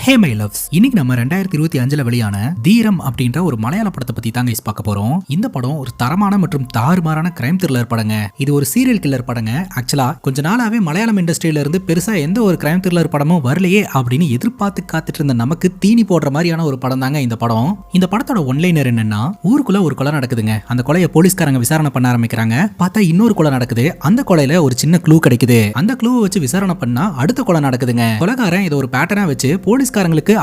Hey my loves, இன்னைக்கு நம்ம 2025 வெளியான தீரம் அப்படின்ற ஒரு மலையாள படத்தை பத்தி தாங்க பார்க்க போறோம். இந்த படம் ஒரு தரமான மற்றும் தாறுமாறான கிரைம் த்ரில்லர் படங்க. இது ஒரு சீரியல் கில்லர் படங்க. ஆக்சுவலா கொஞ்ச நாளாவே மலையாளம் இண்டஸ்ட்ரியில இருந்து பெருசா எந்த ஒரு கிரைம் த்ரில்லர் படமும் வரலையே அப்படின்னு எதிர்பார்த்து காத்துட்டு இருந்த நமக்கு தீனி போடுற மாதிரியான ஒரு படம் தாங்க இந்த படம். இந்த படத்தோட ஒன்லைனர் என்னன்னா, ஊருக்குள்ள ஒரு கொலை நடக்குதுங்க. அந்த கொலையை போலீஸ்காரங்க விசாரணை பண்ண ஆரம்பிக்கிறாங்க. பார்த்தா இன்னொரு கொலை நடக்குது. அந்த கொலையில ஒரு சின்ன க்ளூ கிடைக்குது. அந்த க்ளூவை வச்சு விசாரணை பண்ணா அடுத்த கொலை நடக்குதுங்க. கொலைகாரன் இதை ஒரு பேட்டர்னா வச்சு போலீஸ்காரங்களுக்கு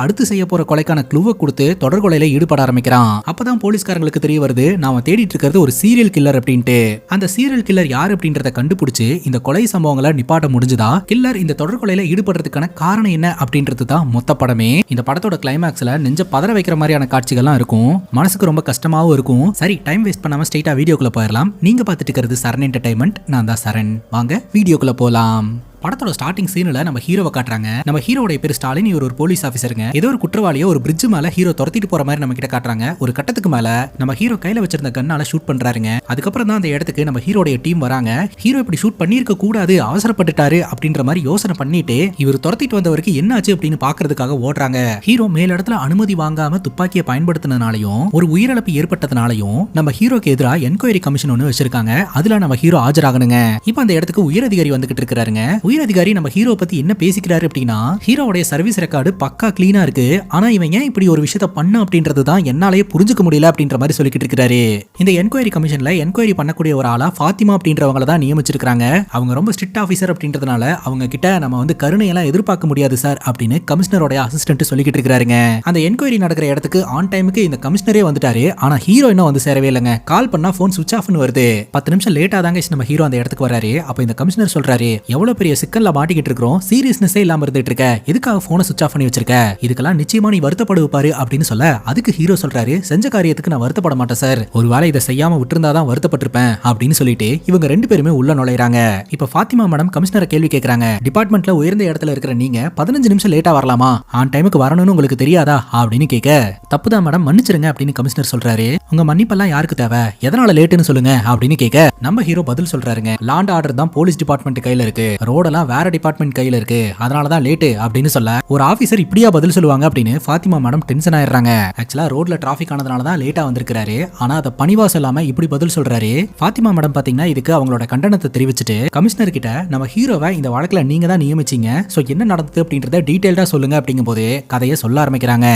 அடுத்து செய்ய போற கொலைக்கான க்ளூவை கொடுத்து தொடர் கொலையில ஈடுபட ஆரம்பிக்கிறான். அப்பதான் போலீஸ்காரங்களுக்கு தெரிய வருது, நாம தேடிட்டு இருக்கிறது ஒரு சீரியல் கில்லர் அப்படின்ட்டு. அந்த சீரியல் கில்லர் யார் அப்படின்றத கண்டுபிடிச்சு இந்த கொலை சம்பவங்களை நிப்பாட்ட முடிஞ்சுதா, கில்லர் இந்த தொடர் கொலையில ஈடுபடுறதுக்கான காரணம் என்ன அப்படின்றது தான் மொத்த படமே. இந்த படத்தோட கிளைமேக்ஸ்ல நெஞ்ச பதற வைக்கிற மாதிரியான காட்சிகள்லாம் இருக்கும். மனசுக்கு ரொம்ப கஷ்டமாவும் இருக்கும். சரி, டைம் வேஸ்ட் பண்ணாம ஸ்ட்ரைட்டா வீடியோக்குள்ள போயிடலாம். நீங்க பார்த்துட்டு இருக்கிறது சரண் என்டர்டைன்மெண்ட். நான் தான் சரண். வாங்க வீடியோக்குள்ள போலாம். படத்தோட ஸ்டார்டிங் சீன்ல நம்ம ஹீரோவை காட்டுறாங்க. நம்ம ஹீரோட பேர் ஸ்டாலின். இவர் ஒரு போலீஸ் ஆபீசருங்க. ஏதோ ஒரு குற்றவாளியை ஒரு பிரிட்ஜ் மேல ஹீரோ துரத்திட்டு போற மாதிரி நம்ம கிட்ட காட்டுறாங்க. ஒரு கட்டத்துக்கு மேல நம்ம ஹீரோ கையில வச்சிருந்த கன்னால ஷூட் பண்றாருங்க. அதுக்கப்புறம் தான் அந்த இடத்துக்கு நம்ம ஹீரோடைய டீம் வராங்க. ஹீரோ இப்படி ஷூட் பண்ணிருக்க கூடாது, அவசரப்பட்டுட்டாரு அப்படின்ற மாதிரி யோசனை பண்ணிட்டு இவர் துரத்திட்டு வந்தவருக்கு என்னாச்சு அப்படின்னு பாக்குறதுக்காக ஓடுறாங்க. ஹீரோ மேல் இடத்துல அனுமதி வாங்காம துப்பாக்கியை பயன்படுத்தினதுனாலையும் ஒரு உயிரிழப்பு ஏற்பட்டதுனாலையும் நம்ம ஹீரோக்கு எதிராக என்கொயரி கமிஷன் ஒன்று வச்சிருக்காங்க. அதுல நம்ம ஹீரோ ஆஜராகணுங்க. இப்ப அந்த இடத்துக்கு உயரதிகாரி வந்துகிட்டு இருக்காருங்க. உயரதிகாரி நம்ம ஹீரோ பத்தி என்ன பேசிக்கிறாரு அப்படின்னா, ஹீரோவுடைய சர்வீஸ் ரெக்கார்டு பக்கா கிளீனா இருக்கு. ஆனா இவன் ஏன் இப்படி ஒரு விஷயத்த பண்ண அப்படின்றது தான் என்னாலேயே புரிஞ்சுக்க முடியல அப்படின்ற மாதிரி சொல்லிக்கிட்டு இருக்காரு. இந்த என்கொயரி கமிஷன்ல என்கொயரி பண்ணக்கூடிய ஒரு ஆளா ஃபாத்திமா அப்படின்றவங்கள தான் நியமிச்சிருக்காங்க. அவங்க ரொம்ப ஸ்ட்ரிக்ட் ஆபீசர் அப்படின்றதுனால அவங்க கிட்ட நம்ம வந்து கருணையெல்லாம் எதிர்பார்க்க முடியாது சார் அப்படின்னு கமிஷனரோட அசிஸ்டன்ட் சொல்லிக்கிட்டு இருக்காருங்க. அந்த என்கொயரி நடக்கிற இடத்துக்கு ஆன் டைமுக்கு இந்த கமிஷனரே வந்துட்டாரு. ஆனா ஹீரோ இன்னும் வந்து சேரவே இல்லைங்க. கால் பண்ணா போன் சுவிட்ச் ஆஃப்னு வருது. 10 நிமிஷம் லேட்டா தாங்க நம்ம ஹீரோ அந்த இடத்துக்கு வராரு. அப்ப இந்த கமிஷனர் சொல்றாரு, எவ்வளவு பெரிய சிக்கல்ல மாட்டிக்கிட்டு இருக்கோம், சீரியஸ்னஸே இல்லாம இருந்துட்டு இருக்க, எதுக்காக போனை சுவிட்ச் ஆஃப் பண்ணி வச்சிருக்க, இதுக்கெல்லாம் நிச்சயமா நீ வருத்தப்படுவாரு அப்படின்னு சொல்ல, அதுக்கு ஹீரோ சொல்றாரு, செஞ்ச காரியத்துக்கு நான் வருத்தப்பட மாட்டேன் சார், ஒருவேளை இதை செய்யாம விட்டுருந்தாதான் வருத்தப்பட்டிருப்பேன் அப்படின்னு சொல்லிட்டு இவங்க ரெண்டு பேருமே உள்ள நுழைறாங்க. இப்ப ஃபாத்திமா மேடம் கமிஷனரை கேள்வி கேட்கறாங்க. டிபார்ட்மெண்ட்ல உயர்ந்த இடத்துல இருக்கிற நீங்க 15 நிமிஷம் லேட்டா வரலாமா, ஆன் டைமுக்கு வரணும்னு உங்களுக்கு தெரியாதா அப்படின்னு கேட்க, தப்புதான் மேடம் மன்னிச்சிருங்க அப்படின்னு கமிஷனர் சொல்றாரு. உங்க மன்னிப்பெல்லாம் யாருக்கு தேவை, எதனால லேட்டுன்னு சொல்லுங்க அப்படின்னு கேட்க, நம்ம ஹீரோ பதில் சொல்றாருங்க, லாண்ட் ஆர்டர் தான் போலீஸ் டிபார்ட்மெண்ட் கையில இருக்கு, ரோடெல்லாம் வேற டிபார்ட்மெண்ட் கையில இருக்கு, அதனாலதான் லேட்டு அப்படின்னு சொல்ல, ஒரு ஆபீசர் இப்படியா பதில் சொல்லுவாங்க அப்படின்னு ஃபாத்திமா மேடம் டென்ஷன் ஆயிடுறாங்க. ஆக்சுவலா ரோட்ல டிராபிக் ஆனதுனாலதான் லேட்டா வந்திருக்காரு. ஆனா அதை பணிவா சொல்லாம இப்படி பதில் சொல்றாரு. ஃபாத்திமா மேடம் பாத்தீங்கன்னா இதுக்கு அவங்களோட கண்டனத்தை தெரிவிச்சுட்டு கமிஷனர் கிட்ட, நம்ம ஹீரோவை இந்த வழக்குல நீங்க தான் நியமிச்சீங்க, சோ என்ன நடந்தது அப்படின்றத டீடைல்டா சொல்லுங்க அப்படிங்கும் போது கதையை சொல்ல ஆரம்பிக்கிறாங்க.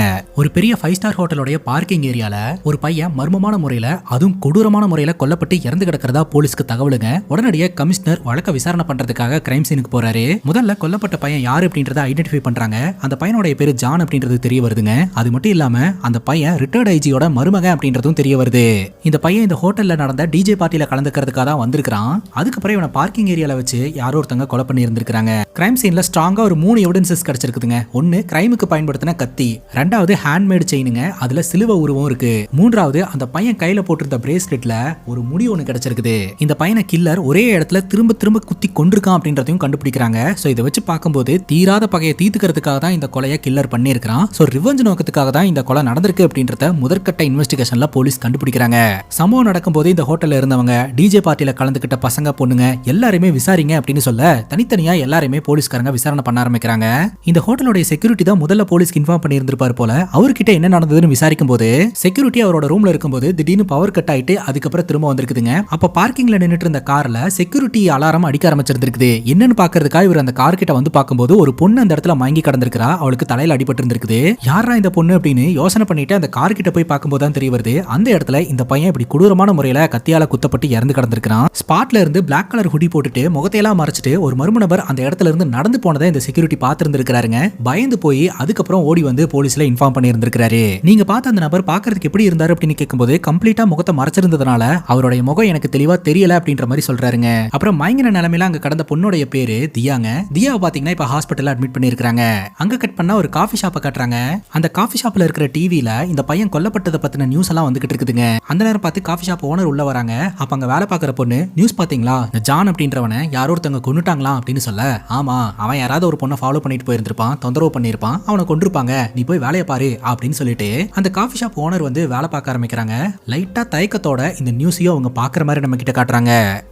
ஒரு பெரிய 5 ஸ்டார் ஹோட்டலோட பார்க்கிங் ஏரியால ஒரு பையன் மர்மமான முறையில, அதுவும் கொடூரமான முறையில கொல்லப்பட்டு இறந்து கிடக்கிறதா போலீஸ்க்கு தகவலுங்க. உடனடியாக கமிஷனர் வழக்க விசாரணை பண்றதுக்காக கிரைம் சீனுக்கு போறாரு. முதல்ல கொல்லப்பட்ட பையன் யாரு அப்படின்றத ஐடென்டிஃபை பண்றாங்க. அந்த பையனோட பேரு ஜான் அப்படின்றது தெரிய வருதுங்க. அது மட்டும் இல்லாம அந்த பையன் ரிட்டையர்ட் ஐஜியோட மருமகன் அப்படின்றதும் தெரிய வருது. இந்த பையன் இந்த ஹோட்டல்ல நடந்த டிஜே பார்ட்டில கலந்துக்கிறதுக்காக தான் வந்திருக்கான். அதுக்கப்புறம் இவனை பார்க்கிங் ஏரியால வச்சு யாரோ ஒருத்தங்க கொலை பண்ணி இருந்திருக்காங்க. கிரைம் சீன்ல ஸ்ட்ராங்கா ஒரு 3 எவிடன்சஸ் கிடைச்சிருக்குதுங்க. ஒன்னு கிரைமுக்கு பயன்படுத்தின கத்தி, ரெண்டாவது ஹேண்ட்மேட் செயினுங்க, அதுல சிலுவை உருவம் இருக்கு, மூன்றாவது அந்த பையன் கையில போட்டிருந்த பிரேஸ்லெட்ல ஒரு முடி ஒன்னு கிடைச்சிருக்குது. இந்த பையனை கில்லர் ஒரே இடத்துல திரும்ப திரும்ப குத்தி கொண்டிருக்கான் அப்படின்றதையும் கண்டுபிடிக்கிறாங்க. சோ இதை வச்சு பார்க்கும்போது தீராத பகையை தீர்த்துக்கிறதுக்காக தான் இந்த கொலையை கில்லர் பண்ணியிருக்கான். சோ ரிவெஞ்ச் நோக்கத்துக்காக தான் இந்த கொலை நடந்திருக்கு அப்படின்றத முதற்கட்ட இன்வெஸ்டிகேஷன்ல போலீஸ் கண்டுபிடிக்கிறாங்க. சம்பவம் நடக்கும்போது இந்த ஹோட்டல்ல இருந்தவங்க, டிஜே பார்ட்டில கலந்துக்கிட்ட பசங்க பொண்ணுங்க எல்லாருமே விசாரிங்க அப்படின்னு சொல்ல, தனித்தனியா எல்லாருமே போலீஸ்காரங்க விசாரணை பண்ண ஆரம்பிக்கிறாங்க. இந்த ஹோட்டலோட செக்யூரிட்டி தான் முதல்ல போலீஸ்க்கு இன்ஃபார்ம் பண்ணி இருந்திருப்பாரு போல. அவர்கிட்ட என்ன நடந்ததுன்னு விசாரிக்கும் போது, செக்யூரிட்டி அவரோட ரூம்ல இருக்கும்போது திடீர்னு பவர் கட் ஆயிட்டு அதுக்கப்புறம் திரும்ப வந்திருக்குதுங்க. அப்ப பார்க்கிங்ல நின்னுட்டு இருந்த கார்ல செக்யூரிட்டி அலாரம் அடிக்க ஆரம்பிச்சிருந்திருக்குது. என்னன்னு பாக்குறதுக்காக இவர் அந்த கார் கிட்ட வந்து பார்க்கும்போது ஒரு பொண்ணு அந்த இடத்துல மயங்கி கடந்திருக்கிறா. அவளுக்கு தலையில அடிபட்டு இருந்திருக்குது. யாரா இந்த பொண்ணு அப்படின்னு யோசனை பண்ணிட்டு அந்த கார் கிட்ட போய் பார்க்கும்போது தான் தெரிய வருது, அந்த இடத்துல இந்த பையன் இப்படி கொடூரமான முறையில கத்தியால குத்தப்பட்டு இறந்து கடந்திருக்கான். ஸ்பாட்ல இருந்து பிளாக் கலர் ஹுடி போட்டுட்டு முகத்தையெல்லாம் மறைச்சிட்டு ஒரு மர்ம நபர் அந்த இடத்துல இருந்து நடந்து போனதை இந்த செக்யூரிட்டி பார்த்திருந்திருக்காருங்க. பயந்து போய் அதுக்கப்புறம் ஓடி வந்து போலீஸ்ல இன்ஃபார்ம் பண்ணி இருந்திருக்காரு. நீங்க பார்த்த அந்த நபர் பார்க்கிறதுக்கு எப்படி இருந்தாரு அப்படின்னு கேட்கும்போது, கம்ப்ளீட்டா முகத்தை மறைச்சிருந்ததுனால அவருடைய முகம் எனக்கு தெளிவா தெரியல அப்படின்ற மாதிரி சொல்றாருங்க. அப்புறம் மயங்கின நிலைமையில அங்க கடந்த பொண்ணுடைய பேரு தியாங்க. தியாவை பாத்தீங்கன்னா இப்ப ஹாஸ்பிட்டல்ல அட்மிட் பண்ணிருக்காங்க. அங்க கட் பண்ணா ஒரு காஃபி ஷாப்பை காட்டுறாங்க. அந்த காஃபி ஷாப்ல இருக்கிற டிவில இந்த பையன் கொல்லப்பட்டதை பத்தின நியூஸ் எல்லாம் வந்துகிட்டு இருக்குதுங்க. அந்த நேரம் பார்த்து காஃபி ஷாப் ஓனர் உள்ள வராங்க. அப்ப அங்க வேலை பார்க்குற பொண்ணு, நியூஸ் பாத்தீங்களா, இந்த ஜான் அப்படின்றவனை யாரோ ஒருத்தவங்க கொன்னுட்டாங்களா அப்படின்னு சொல்ல, ஆமா அவன் யாராவது ஒரு பொண்ணை ஃபாலோ பண்ணிட்டு போயிருந்திருப்பான், தொந்தரவு பண்ணிருப்பான், அவனை கொண்டிருப்பாங்க, நீ போய் வேலையை பாரு அப்படின்னு சொல்லிட்டு அந்த காஃபி ஷாப் ஓனர் வந்து வேலை பார்க்க ஆரம்பிக்கிறாங்க. லைட்டா தயக்கத்தோட இந்த நியூஸையும் அவங்க பாக்குற மாதிரி நம்ம கிட்ட காட்டுறாங்க.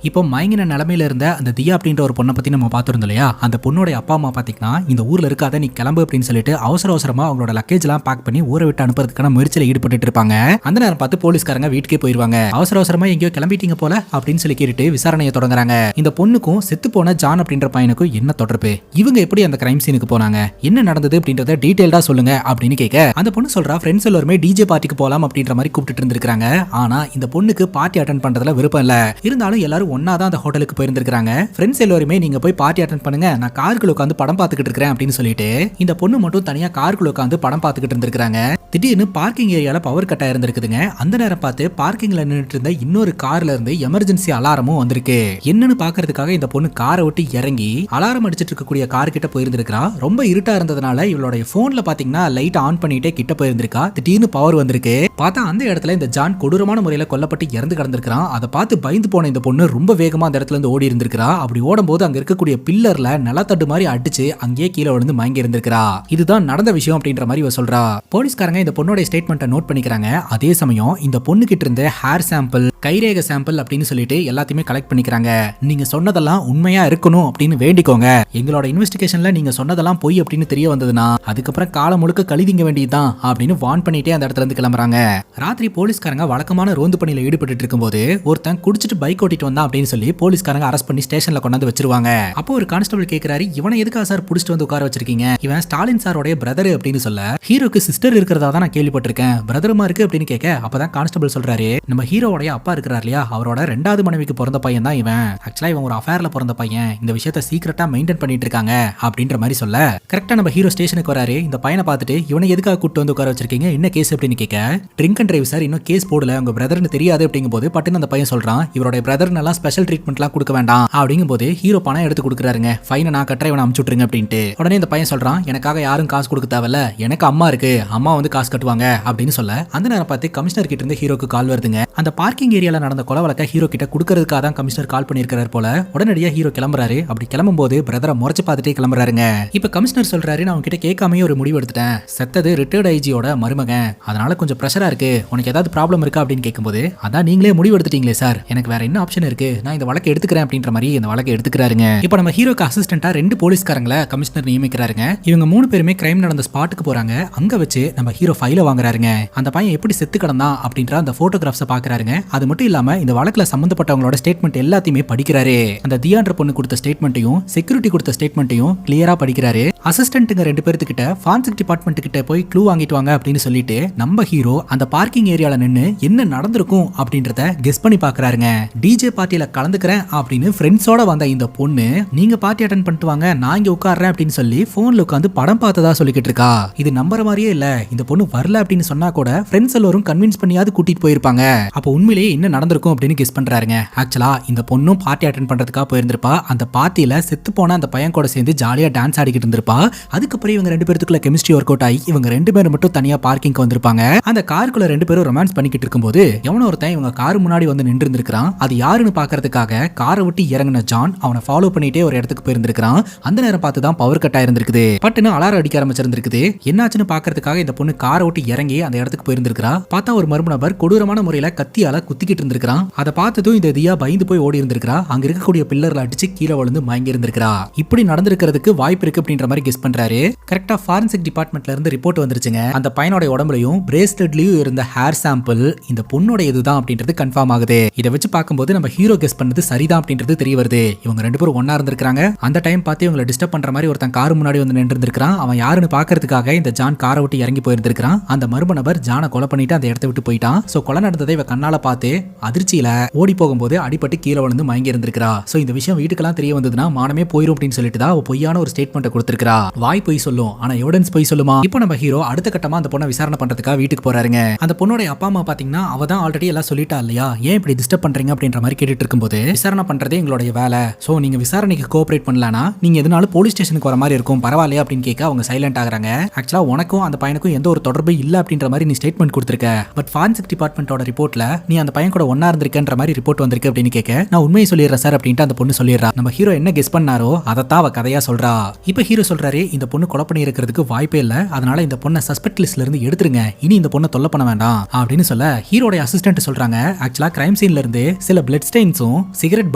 இப்போ மயங்கின நிலைமையில இருந்த அந்த தியா அப்படின்ற ஒரு பொண்ணை பத்தி நம்ம நம்ம பார்த்திருந்தோம் இல்லையா, அந்த பொண்ணோட அப்பா அம்மா பாத்தீங்கன்னா இந்த ஊர்ல இருக்காத, நீ கிளம்பு அப்படின்னு சொல்லிட்டு அவசர அவசரமா அவங்களோட லக்கேஜ் எல்லாம் பேக் பண்ணி ஊரை விட்டு அனுப்புறதுக்கான முயற்சியில ஈடுபட்டு இருப்பாங்க. அந்த நேரம் பார்த்து போலீஸ்காரங்க வீட்டுக்கே போயிருவாங்க. அவசர அவசரமா எங்கேயோ கிளம்பிட்டீங்க போல அப்படின்னு சொல்லி கேட்டுட்டு விசாரணையை தொடங்குறாங்க. இந்த பொண்ணுக்கும் செத்து போன ஜான் அப்படின்ற பையனுக்கும் என்ன தொடர்பு, இவங்க எப்படி அந்த கிரைம் சீனுக்கு போனாங்க, என்ன நடந்தது அப்படின்றத டீடைல்டா சொல்லுங்க அப்படின்னு கேட்க அந்த பொண்ணு சொல்றா, ஃப்ரெண்ட்ஸ் எல்லாருமே டிஜே பார்ட்டிக்கு போலாம் அப்படின்ற மாதிரி கூப்பிட்டு இருந்திருக்காங்க. ஆனா இந்த பொண்ணுக்கு பார்ட்டி அட்டென்ட் பண்றதுல விருப்பம் இல்ல. இருந்தாலும் எல்லாரும் ஒன்னா தான் அந்த ஹோட்டலுக்கு போயிருந்திருக்காங்க. ஃப்ரெண்ட்ஸ் எல்லாருமே நீங்க போய் பார்ட்டி அட்டென்ட் பண்ணுங்க, நான் காருக்குள்ள உட்காந்து படம் பார்த்துக்கிட்டு இருக்கேன் அப்படின்னு சொல்லிட்டு இந்த பொண்ணு மட்டும் தனியா காருக்குள்ள உட்காந்து படம் பார்த்துக்கிட்டு இருந்திருக்காங்க. திடீர்னு பார்க்கிங் ஏரியால பவர் கட் ஆயிருந்திருக்குதுங்க. அந்த நேரம் பார்த்து பார்க்கிங்ல நின்னுட்டு இருந்த இன்னொரு கார்ல இருந்து எமர்ஜென்சி அலாரமும் வந்திருக்கு. என்னன்னு பாக்குறதுக்காக இந்த பொண்ணு காரை விட்டு இறங்கி அலாரம் அடிச்சிட்டு இருக்கக்கூடிய கார் கிட்ட போயிருந்திருக்கா. ரொம்ப இருட்டா இருந்ததுனால இவளுடைய போன்ல பாத்தீங்கன்னா லைட் ஆன் பண்ணிட்டே கிட்ட போயிருந்திருக்கா. திடீர்னு பவர் வந்திருக்கு. பார்த்தா அந்த இடத்துல இந்த ஜான் கொடூரமான முறையில கொல்லப்பட்டு இறந்து கிடந்திருக்கான். அதை பார்த்து பயந்து போன இந்த பொண்ணு ரொம்ப வேகமா அந்த இடத்துல இருந்து ஓடி இருந்திருக்கா. அப்படி ஓடும் போது அங்க இருக்கக்கூடிய பில்லர்ல நிலத்தட்டு மாதிரி அடிச்சு அங்கேயே கீழே விழுந்து மயங்கி இருந்திருக்கா. இதுதான் நடந்த விஷயம் அப்படின்ற மாதிரி இவ சொல்றா. போலீஸ்காரங்க இந்த பொண்ணோட ஸ்டேட்மெண்ட்டை நோட் பண்ணிக்கிறாங்க. அதே சமயம் இந்த பொண்ணு கிட்ட இருந்த ஹேர் சாம்பிள், கைரேக சாம்பிள் அப்படின்னு சொல்லிட்டு எல்லாத்தையுமே கலெக்ட் பண்ணிக்கிறாங்க. நீங்க சொன்னதெல்லாம் உண்மையா இருக்கணும் அப்படின்னு வேண்டிக்கோங்க. எங்களோட இன்வெஸ்டிகேஷன்ல நீங்க சொன்னதெல்லாம் பொய் அப்படின்னு தெரிய வந்ததுன்னா அதுக்கப்புறம் காலம் முழுக்க கழிதிங்க வேண்டியதுதான் அப்படின்னு வார்ன் பண்ணிட்டே அந்த இடத்துல இருந்து கிளம்புறாங்க. ராத்திரி போலீஸ்காரங்க வழக்கமான ரோந்து பணியில ஈடுபட்டு இருக்கும்போது ஒருத்தன் குடிச்சிட்டு பைக் ஓட்டிட்டு வந்தான் அப்படின்னு சொல்லி போலீஸ்காரங்க அரெஸ்ட் பண்ணி ஸ்டேஷன்ல கொண்டாந்து வச்சிருவாங்க. அப்போ ஒரு கான்ஸ்டபிள் கேட்கிறாரு, இவனை எதுக்கா சார் புடிச்சிட்டு வந்து உட்கார வச்சிருக்கீங்க, இவன் ஸ்டாலின் சாரோட பிரதர் அப்படின்னு சொல்ல, ஹீரோக்கு சிஸ்டர் இருக்கிறதா தான் நான் கேள்விப்பட்டிருக்கேன், பிரதருமா இருக்கு அப்படின்னு கேட்க அப்பதான் கான்ஸ்டபிள் சொல்றாரு, நம்ம ஹீரோடைய அப்பா இருக்கிறார் இல்லையா, அவரோட 2வது மனைவிக்கு பிறந்த பையன் தான் இவன். ஆக்சுவலா இவன் ஒரு அஃபேர்ல பிறந்த பையன், இந்த விஷயத்தை சீக்கிரட்டா மெயின்டைன் பண்ணிட்டு இருக்காங்க அப்படின்ற மாதிரி சொல்ல, கரெக்டா நம்ம ஹீரோ ஸ்டேஷனுக்கு வராரு. இந்த பையனை பார்த்துட்டு இவனை எதுக்காக கூட்டு வந்து உட்கார வச்சிருக்கீங்க, என்ன கேஸ் அப்படின்னு கேட்க, ட்ரிங்க் அண்ட் டிரைவ் சார், இன்னும் கேஸ் போடல, உங்க பிரதர்னு தெரியாது அப்படிங்கும் போது பட்டுன்னு அந்த பையன் சொல்றான், இவரோட பிரதர் எல்லாம் ஸ்பெஷல் ட்ரீட்மெண்ட்லாம் கொடுக்க வேண்டாம் அப்படிங்கும் போது ஹீரோ பணம் எடுத்து கொடுக்குறாருங்க, ஃபைனை நான் கட்டுற, இவனை அமுச்சு விட்டுருங்க அப்படின்ட்டு. உடனே இந்த பையன் சொல்றான், எனக்காக யாரும் காசு கொடுக்க தேவையில்ல, எனக்கு அம்மா இருக்கு, அம்மா வந்து காசு கட்டுவாங்க அப்படின்னு சொல்ல, அந்த நேரம் பார்த்து கமிஷனர் கிட்ட இருந்து ஹீரோக்கு கால் வருதுங்க. அந்த பார்க்கிங் ஏரியால நடந்த கொலை வழக்க ஹீரோ கிட்ட கொடுக்கறதுக்காக தான் கமிஷனர் கால் பண்ணிருக்காரு போல. உடனடியா ஹீரோ கிளம்புறாரு. அப்படி கிளம்பும் போது பிரதரை முறைச்சு பார்த்துட்டே கிளம்புறாருங்க. இப்ப கமிஷனர் சொல்றாரு, நான் உங்ககிட்ட கேட்காமயே ஒரு முடிவு எடுத்துட்டேன், செத்தது ரிட்டையர்ட் ஐஜியோட மருமகன், அதனால கொஞ்சம் பிரஷரா இருக்கு, உனக்கு ஏதாவது ப்ராப்ளம் இருக்கா அப்படின்னு கேட்கும்போது, அதான் நீங்களே முடிவு எடுத்துட்டீங்களே சார், எனக்கு வேற என்ன ஆப்ஷன் இருக்கு, நான் இந்த வழக்கை எடுத்துக்கிறேன் அப்படின்ற மாதிரி இந்த வழக்கை எடுத்துக்கிறாருங்க. இப்ப நம்ம ஹீரோக்கு அசிஸ்டன்டா 2 போலீஸ்காரங்களை கமிஷனர் நியமிக்கிறாருங்க. இவங்க 3 பேருமே கிரைம் நடந்த ஸ்பாட்டுக்கு போறாங்க. அங்க வச்சு நம்ம ஹீரோ ஃபைல வாங்குறாருங்க. அந்த பையன் எப்படி செத்து கிடந்தான் அப்படின்ற அந்த போட்டோகிராஃப்ஸை பாக்குறாருங்க. அது மட்டும் இல்லாம இந்த வழக்குல சம்பந்தப்பட்டவங்களோட ஸ்டேட்மெண்ட் எல்லாத்தையுமே படிக்கிறாரு. அந்த தியான்ற பொண்ணு கொடுத்த ஸ்டேட்மெண்ட்டையும் செக்யூரிட்டி கொடுத்த ஸ்டேட்மெண்ட்டையும் கிளியரா படிக்கிறாரு. அசிஸ்டன்ட்டுங்க 2 பேர்த்துக்கிட்ட ஃபாரன்சிக் டிபார்ட்மெண்ட் கிட்ட போய் க்ளூ வாங்கிட்டு வாங்க அப்படின்னு சொல்லிட்டு நம்ம ஹீரோ அந்த பார்க்கிங் ஏரியால நின்னு என்ன நடந்திருக்கும் அப்படின்றத கெஸ் பண்ணி பாக்குறாருங்க. டிஜே பார்ட்டியில கலந்துக்கிறேன் அப்படின்னு ஃப்ரெண்ட்ஸோட வந்த இந்த பொண்ணு, நீங்க பார்ட்டி அட்டென்ட் பண்ணிட்டு வாங்க, நான் இங்க உட்கார்றேன் அப்படின்னு சொல்லி போன்ல உட்காந்து படம் பார்த்ததா சொல்லிக்கிட்டு இருக்கா. இது நம்புற மாதிரியே இல்ல. இந்த பொண்ணு வரல அப்படின்னு சொன்னா கூட ஃப்ரெண்ட்ஸ் எல்லாரும் கன்வின்ஸ் பண்ணியாவது கூட்டிட்டு போயிருப்பாங்க. அப்ப உண்மையிலேயே என்ன நடந்திருக்கும் அப்படின்னு கெஸ் பண்றாருங்க. ஆக்சுவலா இந்த பொண்ணும் பார்ட்டி அட்டென்ட் பண்றதுக்காக போயிருந்திருப்பா. அந்த பார்ட்டியில செத்து போன அந்த பையன் கூட சேர்ந்து ஜாலியா டான்ஸ் ஆடிக்கிட்டு இருந்திருப்பா. அதுக்கப்புறம் இவங்க 2 பேருக்குள்ள கெமிஸ்ட்ரி ஒர்க் அவுட் ஆகி இவங்க 2 பேரும் மட்டும் தனியா பார்க்கிங்க்கு வந்திருப்பாங்க. அந்த காருக்குள்ள 2 பேரும் ரொமான்ஸ் பண்ணிக்கிட்டு இருக்கும்போது எவனோ ஒருத்தன் இவங்க கார் முன்னாடி வந்து நின்று இருந்திருக்கான். அது யாருன்னு பாக்குறதுக்காக காரை விட்டு இறங்கின ஜான் அவனை ஃபாலோ பண்ணிட்டே ஒரு இடத்துக்கு போயிருந்திருக்கான். அந்த நேரம் பார்த்து தான் பவர் கட் ஆயிருந்திருக்குது. பட்டுன்னு அலாரம் அடிக்க ஆரம்பிச்சிருந்திருக்குது. என்னாச்சுன்னு பாக்குறதுக்காக இந்த பொண்ணு காரை விட்டு இறங்கி அந்த இடத்துக்கு போயிருந்திருக்கா. பார்த்தா ஒரு மர்ம நபர் கொடூரமான முறையில கத்தியால குத்திக்கிட்டு இருந்திருக்கான். அதை பார்த்ததும் இந்த தியா பயந்து போய் ஓடி இருந்திருக்கா. அங்க இருக்கக்கூடிய பில்லர்ல அடிச்சு கீழே விழுந்து மயங்கி இருந்திருக்கா. இப்படி நடந்திருக்கிறதுக்கு வாய்ப்பு இருக்கு அப்படின்ற மாதிரி கெஸ் பண்றாரு. கரெக்டா ஃபாரன்சிக் டிபார்ட்மெண்ட்ல இருந்து ரிப்போர்ட் வந்துருச்சுங்க. அந்த பையனோட உடம்புலயும் பிரேஸ்லெட்லயும் இருந்த ஹேர் சாம்பிள் இந்த பொண்ணோட இதுதான் அப்படின்றது கன்ஃபார்ம் ஆகுது. இதை வச்சு பார்க்கும்போது நம்ம ஹீரோ கெஸ் பண்ணது சரிதான் அப்படின்றது தெரிய வருது. இவங்க 2 பேரும் ஒன்னா இருந்திருக்காங்க. அந்த டைம் பார்த்து இவங்களை டிஸ்டர்ப் பண்ற மாதிரி ஒருத்தன் கார் முன்னாடி வந்து நின்று இருந்திருக்கான். அவன் யாருன்னு பாக்குறதுக்காக இந்த ஜான் காரை விட்டு இறங்கி போயிருந்திருக்கான். அந்த மர்ம நபர் ஜானை கொலை பண்ணிட்டு அந்த இடத்தை விட்டு போயிட்டான். சோ கொலை நடந்ததை இவ கண்ணால பார்த்து அதிர்ச்சியில ஓடி போகும்போது அடிபட்டு கீழே விழுந்து மயங்கி இருந்திருக்கா. சோ இந்த விஷயம் வீட்டுக்கெல்லாம் தெரிய வந்ததுன்னா மானமே போயிரும் அப்படின்னு சொல்லிட்டு தான் அவ பொய்யான ஒரு ஸ்டேட்மெண்ட் கொடுத்திருக்கா. வாய் பொய் சொல்லும், ஆனா எவிடன்ஸ் பொய் சொல்லுமா? இப்போ நம்ம ஹீரோ அடுத்த கட்டமா அந்த பொண்ணை விசாரணை பண்றதுக்காக வீட்டுக்கு போறாருங்க. அந்த பொண்ணோட அப்பா அம்மா பாத்தீங்கன்னா அவ தான் ஆல்ரெடி எல்லாம் சொல்லிட்டா இல்லையா, ஏன் இப்படி டிஸ்டர்ப் பண்றீங்க அப்படின்ற மாதிரி கேட்டுட்டு இருக்கும்போது, விசாரணை பண்றதே எங்களுடைய வேலை, சோ நீங்க விசாரணைக்கு கோஆபரேட் பண்ணலனா நீங்க எதனால போலீஸ் ஸ்டேஷனுக்கு வர மாதிரி இருக்கும், பரவாயில்லையா அப்படின்னு கேட்க அவங்க சைலண்ட் ஆகுறாங்க. ஆக்சுவலா உனக்கும் அந்த பையனுக்கும் எந்த ஒரு தொடர்பு இல்ல அப்படின்ற மாதிரி நீ ஸ்டேட்மெண்ட் கொடுத்திருக்க. பட் ஃபாரன்சிக் டிபார்ட்மெண்டோட ரிப்போர்ட்ல நீ அந்த பையன் பையன் கூட ஒன்னா இருந்திருக்கேன்ற மாதிரி ரிப்போர்ட் வந்திருக்கு அப்படின்னு கேட்க, நான் உண்மையை சொல்லிடுறேன் சார் அப்படின்ட்டு அந்த பொண்ணு சொல்லிடுறா. நம்ம ஹீரோ என்ன கெஸ் பண்ணாரோ அதைத்தான் அவ கதையா சொல்றா. இப்ப ஹீரோ சொல்றாரு, இந்த பொண்ணு கொலை பண்ணி இருக்கிறதுக்கு வாய்ப்பே இல்ல, அதனால இந்த பொண்ணை சஸ்பெக்ட் லிஸ்ட்ல இருந்து எடுத்துருங்க, இனி இந்த பொண்ணை தொல்லை பண்ண வேண்டாம் அப்படின்னு சொல்ல, ஹீரோட அசிஸ்டன்ட் சொல்றாங்க, ஆக்சுவலா கிரைம் சீன்ல இருந்து சில பிளட் ஸ்டெயின்ஸும் சிகரெட்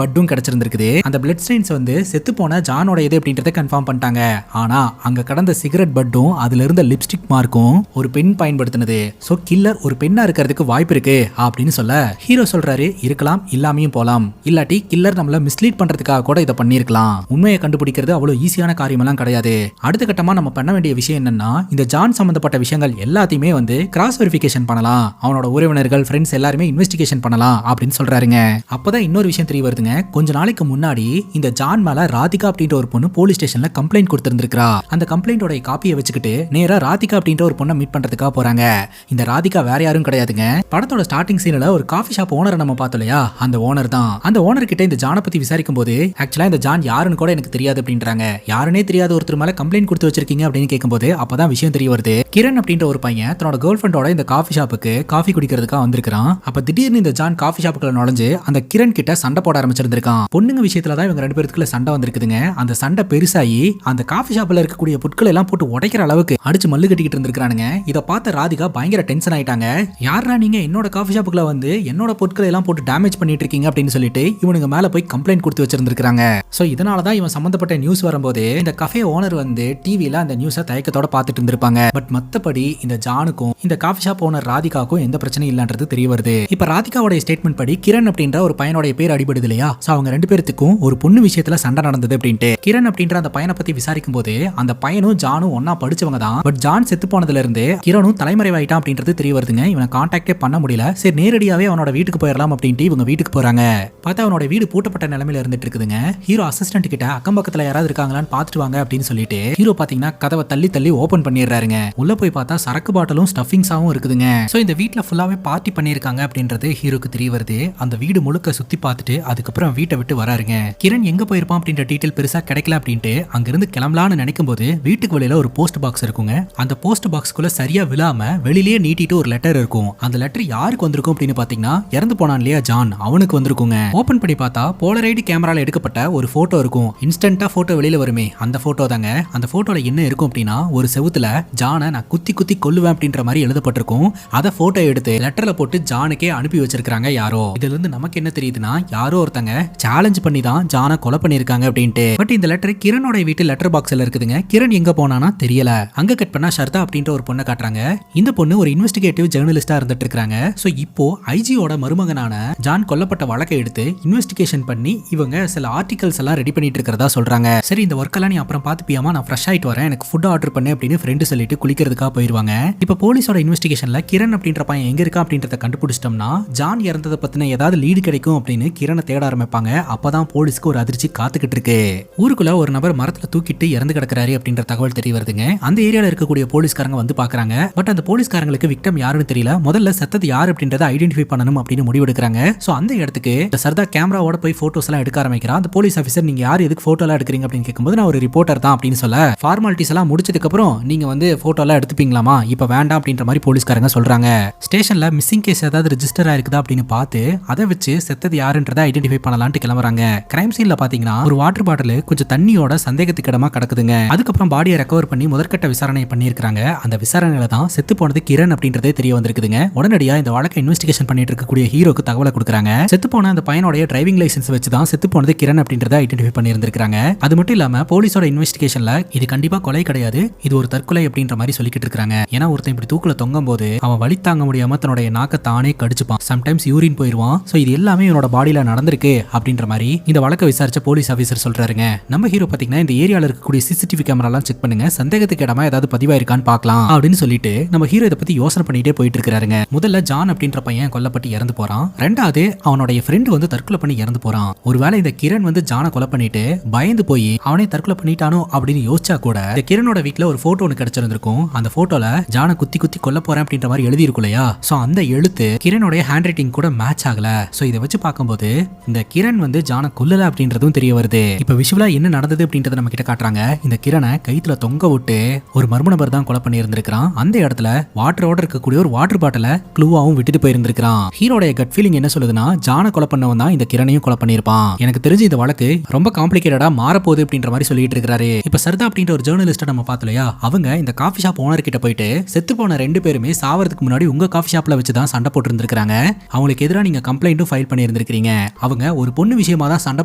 பட்டும் கிடைச்சிருந்திருக்குது. அந்த பிளட் ஸ்டெயின்ஸ் வந்து செத்து போன ஜானோட இது அப்படின்றத கன்ஃபார்ம் பண்ணிட்டாங்க. ஆனா அங்க கடந்த சிகரெட் பட்டும் அதுல இருந்த லிப்ஸ்டிக் மார்க்கும் ஒரு பெண் பயன்படுத்தினது. சோ கில்லர் ஒரு பெண்ணா இருக்கிறதுக்கு வாய்ப்பு இருக்கு அப்படின்னு சொல்ல, ஹீரோ சொல்றாரு, இருக்கலாம், இல்லாமையும் போலாம், இல்லாட்டி கில்லர் நம்மள மிஸ்லீட் பண்றதுக்காக கூட இதை பண்ணிருக்கலாம். உண்மையை கண்டுபிடிக்கிறது அவ்வளவு ஈஸியான காரியம் எல்லாம் கிடையாது. அடுத்த கட்டமா நம்ம பண்ண வேண்டிய விஷயம் என்னன்னா, இந்த ஜான் சம்பந்தப்பட்ட விஷயங்கள் எல்லாத்தையுமே வந்து கிராஸ் வெரிஃபிகேஷன் பண்ணலாம், அவனோட உறவினர்கள் ஃப்ரெண்ட்ஸ் எல்லாருமே இன்வெஸ்டிகேஷன் பண்ணலாம் அப்படின்னு சொல்றாருங்க. அப்பதான் இன்னொரு விஷயம் தெரிய வருதுங்க. கொஞ்ச நாளைக்கு முன்னாடி இந்த ஜான் மேல ராதிகா அப்படின்ற ஒரு பொண்ணு போலீஸ் ஸ்டேஷன்ல கம்ப்ளைண்ட் கொடுத்திருந்திருக்கா. அந்த கம்ப்ளைண்டோட காப்பியை வச்சுக்கிட்டு நேரா ராதிகா அப்படின்ற ஒரு பொண்ணை மீட் பண்றதுக்காக போறாங்க. இந்த ராதிகா வேற யாரும் கிடையாதுங்க, படத்தோட ஸ்டார்டிங் சீன்ல ஒரு காஃபி ஷாப் ஓனரை நம்ம பார்த்தோம் இல்லையா, அந்த ஓனர் தான். அந்த ஓனர் கிட்ட இந்த ஜானை பத்தி விசாரிக்கும் போது, ஆக்சுவலா இந்த ஜான் யாருன்னு கூட எனக்கு தெரியாது அப்படின்றாங்க. யாருனே தெரியாத ஒருத்தர் மேல கம்ப்ளைண்ட் கொடுத்து வச்சிருக்கீங்க அப்படின்னு கேட்கும்போது அப்பதான் விஷயம் தெரிய வருது. கிரண் அப்படின்ற ஒரு பையன் தன்னோட கேர்ள் ஃப்ரெண்டோட இந்த காஃபி ஷாப்புக்கு காஃபி குடிக்கிறதுக்காக வந்திருக்கான். அப்ப திடீர்னு இந்த ஜான் காஃபி ஷாப்புக்குள்ள நுழைஞ்சு அந்த கிரண் கிட்ட சண்டை போட ஆரம்பிச்சிருந்திருக்கான். பொண்ணுங்க விஷயத்துல தான் இவங்க ரெண்டு பேருக்குள்ள சண்டை வந்திருக்குதுங்க. அந்த சண்டை பெருசாகி அந்த காஃபி ஷாப்ல இருக்கக்கூடிய பொருட்கள் எல்லாம் போட்டு உடைக்கிற அளவுக்கு அடிச்சு மல்லு கட்டிக்கிட்டு இருந்திருக்கானுங்க. இதை பார்த்த ராதிகா பயங்கர டென்ஷன் ஆயிட்டாங்க. யாரா நீங்க என்னோட காஃபி ஷாப்புக்குள்ள வந்து என்னோட பொருட்களை எல்லாம் போட்டு டேமேஜ் பண்ணிட்டு இருக்கீங்க அப்படின்னு சொல்லிட்டு இவனுங்க மேல போய் கம்ப்ளைண்ட் கொடுத்து வச்சிருந்திருக்காங்க. சோ இதனாலதான் இவன் சம்பந்தப்பட்ட நியூஸ் வரும்போது இந்த கஃபே ஓனர் வந்து டிவில அந்த நியூஸை தயக்கத்தோட பார்த்துட்டு இருந்திருப்பாங்க. பட் மத்தபடி இந்த ஜானுக்கும் இந்த காஃபி ஷாப் ஓனர் ராதிகாக்கும் எந்த பிரச்சனையும் இல்லன்றது தெரிய வருது. இப்ப ராதிகாவோட ஸ்டேட்மெண்ட் படி கிரண் அப்படின்ற ஒரு பையனோட பேர் அடிபடுது இல்லையா, சோ அவங்க ரெண்டு பேருக்கும் ஒரு பொண்ணு விஷயத்துல சண்டை நடந்தது அப்படின்ட்டு. கிரண் அப்படின்ற அந்த பையனை பத்தி விசாரிக்கும் போது அந்த பையனும் ஜானும் ஒன்னா படிச்சவங்க தான். பட் ஜான் செத்து போனதுல இருந்து கிரணும் தலைமறைவாயிட்டான் அப்படின்றது தெரிய வருதுங்க. இவனை கான்டாக்டே பண்ண முடியல. சரி நேரடியாவே அவனோட வீட்டுக்கு போயிடலாம் அப்படின்ட்டு இவங்க வீட்டுக்கு போறாங்க. பார்த்தா அவனோட வீடு பூட்டப்பட்ட நிலைமையில இருந்துட்டு இருக்குதுங்க. ஹீரோ அசிஸ்டன்ட் கிட்ட அக்கம் பக்கத்துல யாராவது இருக்காங்களான்னு பாத்துட்டு வாங்க அப்படின்னு சொல்லிட்டு ஹீரோ பாத்தீங்கன்னா கதவை தள்ளி தள்ளி ஓபன் பண்ணிடுறாருங்க. உள்ள போய் பார்த்தா சரக்கு பாட்டிலும் ஸ்டஃபிங்ஸாவும் இருக்குதுங்க. சோ இந்த வீட்ல ஃபுல்லாவே பார்ட்டி பண்ணிருக்காங்க அப்படின்றது ஹீரோக்கு தெரிய வருது. அந்த வீடு முழுக்க சுத்தி பார்த்துட்டு அதுக்கப்புறம் வீட்டை விட்டு வராருங்க. கிரண் எங்க போயிருப்பான் அப்படின்ற டீடைல் பெருசா கிடைக்கல அப்படின்ட்டு அங்கிருந்து கிளம்பலான்னு நினைக்கும் போது வீட்டுக்கு வெளியில ஒரு போஸ்ட் பாக்ஸ் இருக்குங்க. அந்த போஸ்ட் பாக்ஸ்க்குள்ள சரியா விழாம வெளியிலேயே நீட்டிட்டு ஒரு லெட்டர் இருக்கும். அந்த லெட்டர் யாருக்கு வந்திருக்கும் அப்படின்னு பாத்தீங்கன்னா இறந்து போனான் இல்லையா ஜான், அவனுக்கு வந்திருக்குங்க. ஓபன் பண்ணி பார்த்தா போலரைடு கேமரால எடுக்கப்பட்ட ஒரு போட்டோ இருக்கும். இன்ஸ்டன்டா போட்டோ வெளியில வருமே அந்த போட்டோ தாங்க. அந்த போட்டோல என்ன இருக்கும் அப்படின்னா ஒரு செவுத்துல ஜானை நான் குத்தி குத்தி கொல்லுவேன் அப்படின்ற மாதிரி எழுதப்பட்டிருக்கும். அதை போட்டோ எடுத்து லெட்டர்ல போட்டு ஜானுக்கே அனுப்பி வச்சிருக்காங்க யாரோ. இதுல இருந்து நமக்கு என்ன தெரியுதுன்னா யாரோ ஒருத்தங்க சேலஞ்ச் பண்ணி தான் ஜானை கொலை பண்ணிருக்காங்க அப்படின்ட்டு. பட் இந்த லெட்டர் கிரணோட வீட்டு லெட்டர் பாக்ஸ்ல இருக்குதுங்க. கிரண் எங்க போனானா தெரியல. அங்க கட் பண்ணா ஷர்தா அப்படின்ற ஒரு பொண்ணை காட்டுறாங்க. இந்த பொண்ணு ஒரு இன்வெஸ்டிகேட்டிவ் ஜெர்னலிஸ்டா இருந்துட்டு இருக்காங்க. சோ இப்போ ஐஜியோட மருமகனான ஜான் கொல்லப்பட்ட வழக்கை எடுத்து இன்வெஸ்டிகேஷன் பண்ணி இவங்க சில ஆர்டிகல்ஸ் எல்லாம் ரெடி பண்ணிட்டு இருக்கிறதா சொல்றாங்க. சரி இந்த ஒர்க் எல்லாம் நீ அப்புறம் பாத்துப்பியாமா, நான் ஃப்ரெஷ் ஆயிட்டு வரேன், எனக்கு ஃபுட் ஆர்டர் பண்ணு அப்படின்னு ஃப்ரெண்டு சொல்லிட்டு குளிக்கிறதுக்காக போயிருவாங்க. இப்ப போலீஸோட இன்வெஸ்டிகேஷன்ல கிரண் அப்படின்ற பையன் எங்க இருக்கா அப்படின்றத கண்டுபிடிச்சிட்டோம்னா ஜான் இறந்ததை பத்தின ஏதாவது லீடு கிடைக்கும் அப்படின்னு கிரணை தேட ஆரம்பிப்பாங்க. அப்பதான் போலீஸ்க்கு ஒரு அதிர்ச்சி காத்துக்கிட்டு இருக்கு. ஊருக்குள்ள ஒரு நபர் மரத்துல தூக்கிட்டு இறந்து கிடக்குறாரு அப்படின்ற தகவல் தெரிய வருதுங்க. அந்த ஏரியால இருக்கக்கூடிய போலீஸ்காரங்க வந்து பாக்குறாங்க. பட் அந்த போலீஸ்காரங்களுக்கு விக்டம் யாருன்னு தெரியல. முதல்ல செத்தது யார் அப்படின்றத ஐடென்டிஃபை பண்ணணும் அப்படின்னு முடிவெடுக்கிறாங்க. சோ அந்த இடத்துக்கு சர்தா கேமராவோட போய் போட்டோஸ் எல்லாம் எடுக்க ஆரம்பிக்கிறான். அந்த போலீஸ் ஆஃபீஸர் நீங்க யார் எதுக்கு போட்டோ எல்லாம் எடுக்கிறீங்க அப்படின்னு கேட்கும்போது நான் ஒரு ரிப்போர்ட்டர் தான் அப்படின்னு சொல்ல, ஃபார்மாலிட்டிஸ் எல்லாம் முடிச்சதுக்கு அப்புறம் நீங்க வந்து போட்டோ எல்லாம் எடுத்துப்பீங்களாமா, இப்ப வேண்டாம் அப்படின்ற மாதிரி போலீஸ்காரங்க சொல்றாங்க. ஸ்டேஷன்ல மிஸ்ஸிங் கேஸ் ஏதாவது ரெஜிஸ்டர் ஆயிருக்குதா அப்படின்னு பார்த்து அதை வச்சு செத்தது யாருன்றதை ஐடென்டிஃபை பண்ணலாம்னு கிளம்புறாங்க. கிரைம் சீன்ல பாத்தீங்கன்னா ஒரு வாட்டர் பாட்டில் கொஞ்சம் தண்ணியோட சந்தேகத்துக்கு இடமா கிடக்குதுங்க. அதுக்கப்புறம் பாடியை ரெக்கவர் பண்ணி முதற்கட்ட விசாரணை பண்ணியிருக்காங்க. அந்த விசாரணையில தான் செத்து போனது கிரண் அப்படின்றதே தெரிய வந்திருக்குதுங்க. உடனடியா இந்த வழக்கை இன்வெஸ்டிகேஷன் பண்ணிட்டு இருக்கக்கூடிய ஹீரோக்கு தகவலை கொடுக்குறாங்க. செத்து போன அந்த பையனோட டிரைவிங் லைசன்ஸ் வச்சு தான் செத்து போனது கிரண் அப்படின்றத ஐடென்டிஃபை பண்ணியிருந்திருக்காங்க. அது மட்டும் இல்லாம போலீஸோட இன்வெஸ்டிகேஷன்ல இது கண்டிப்பா கொலை கிடையாது, இது ஒரு தற்கொலை அப்படின்ற மாதிரி சொல்லிக்கிட்டு இருக்காங்க. ஏன்னா ஒருத்தன் இப்படி தூக்குல தொங்கும் போது அவன் வலி தாங்க முடியாம தன்னுடைய நாக்க தானே கடிச்சுப்பான், சம்டைம்ஸ் யூரின் போயிருவான். சோ இது எல்லாமே இவனோட பாடியில நடந்திருக்கு அப்படின்ற மாதிரி இந்த வழக்கை விசாரிச்ச போலீஸ் ஆபீசர் சொல்றாருங்க. நம்ம ஹீரோ பாத்தீங்கன்னா இந்த ஏரியால இருக்கக்கூடிய சிசிடிவி கேமராலாம் செக் பண்ணுங்க, சந்தேகத்துக்கு இடமா ஏதாவது பதிவாயிருக்கான்னு பார்க்கலாம் அப்படின்னு சொல்லிட்டு நம்ம ஹீரோ இதை பத்தி யோசனை பண்ணிட்டே போயிட்டு இருக்காருங்க. முதல்ல ஜான் அப்படின்ற பையன் கொல்லப்பட்டு இறந்து போறான். ரெண்டாவது அவனுடைய ஃப்ரெண்ட் வந்து தற்கொலை பண்ணி இறந்து போறான். ஒருவேளை இந்த கிரண் வந்து ஜானை கொலை பண்ணிட்டு பயந்து போய் அவனே தற்கொலை பண்ணிட்டானோ அப்படின்னு யோசிச்சா கூட இந்த கிரணோட வீட்டுல ஒரு போட்டோ ஒன்று கிடைச்சிருந்திருக்கும். அந்த போட்டோல ஜானை குத்தி குத்தி கொல்ல போறேன் அப்படின்ற மாதிரி எழுதி இருக்கும் இல்லையா, சோ அந்த எழுத்து கிரணோட ஹேண்ட் ரைட்டிங் கூட மேட்ச் ஆகல. சோ இதை வச்சு பார்க்கும்போது இந்த கிரண் வந்து ஜானை கொல்லல அப்படின்றதும் தெரிய வருது. இப்ப விஷுவலா என்ன நடந்தது அப்படின்றத நம்ம கிட்ட காட்டுறாங்க. இந்த கிரணை கைத்துல தொங்க விட்டு ஒரு மர்ம நபர் தான் கொலை பண்ணி இருந்திருக்கான். அந்த இடத்துல வாட்டரோட இருக்கக்கூடிய ஒரு வாட்டர் பாட்டில க்ளூவாவும் விட்டுட்டு போயிருந்திருக்கான். ஹீரோடைய கட் ஃபீலிங் என்ன சொல்லுதுன்னா, ஜானை கொலை பண்ணவன் தான் இந்த கிரணையும் கொலை பண்ணிருப்பான். எனக்கு தெரிஞ்சு இந்த வழக்கு ரொம்ப காம்ப்ளிகேட்டடா மாறப்போகுது அப்படின்ற மாதிரி சொல்லிட்டு இருக்காரு. இப்ப சர்தா அப்படின்ற ஒரு ஜேர்னலிஸ்ட நம்ம பார்த்தலையா, அவங்க இந்த காஃபி ஷாப் ஓனர் கிட்ட போயிட்டு செத்து போன 2 பேருமே சாவறதுக்கு முன்னாடி உங்க காஃபி ஷாப்ல வச்சு தான் சண்டை போட்டு இருந்திருக்காங்க. அவங்களுக்கு எதிராக நீங்க கம்ப்ளைண்ட்டும் ஃபைல் பண்ணி இருந்திருக்கீங்க. அவங்க ஒரு பொண்ணு விஷயமா தான் சண்டை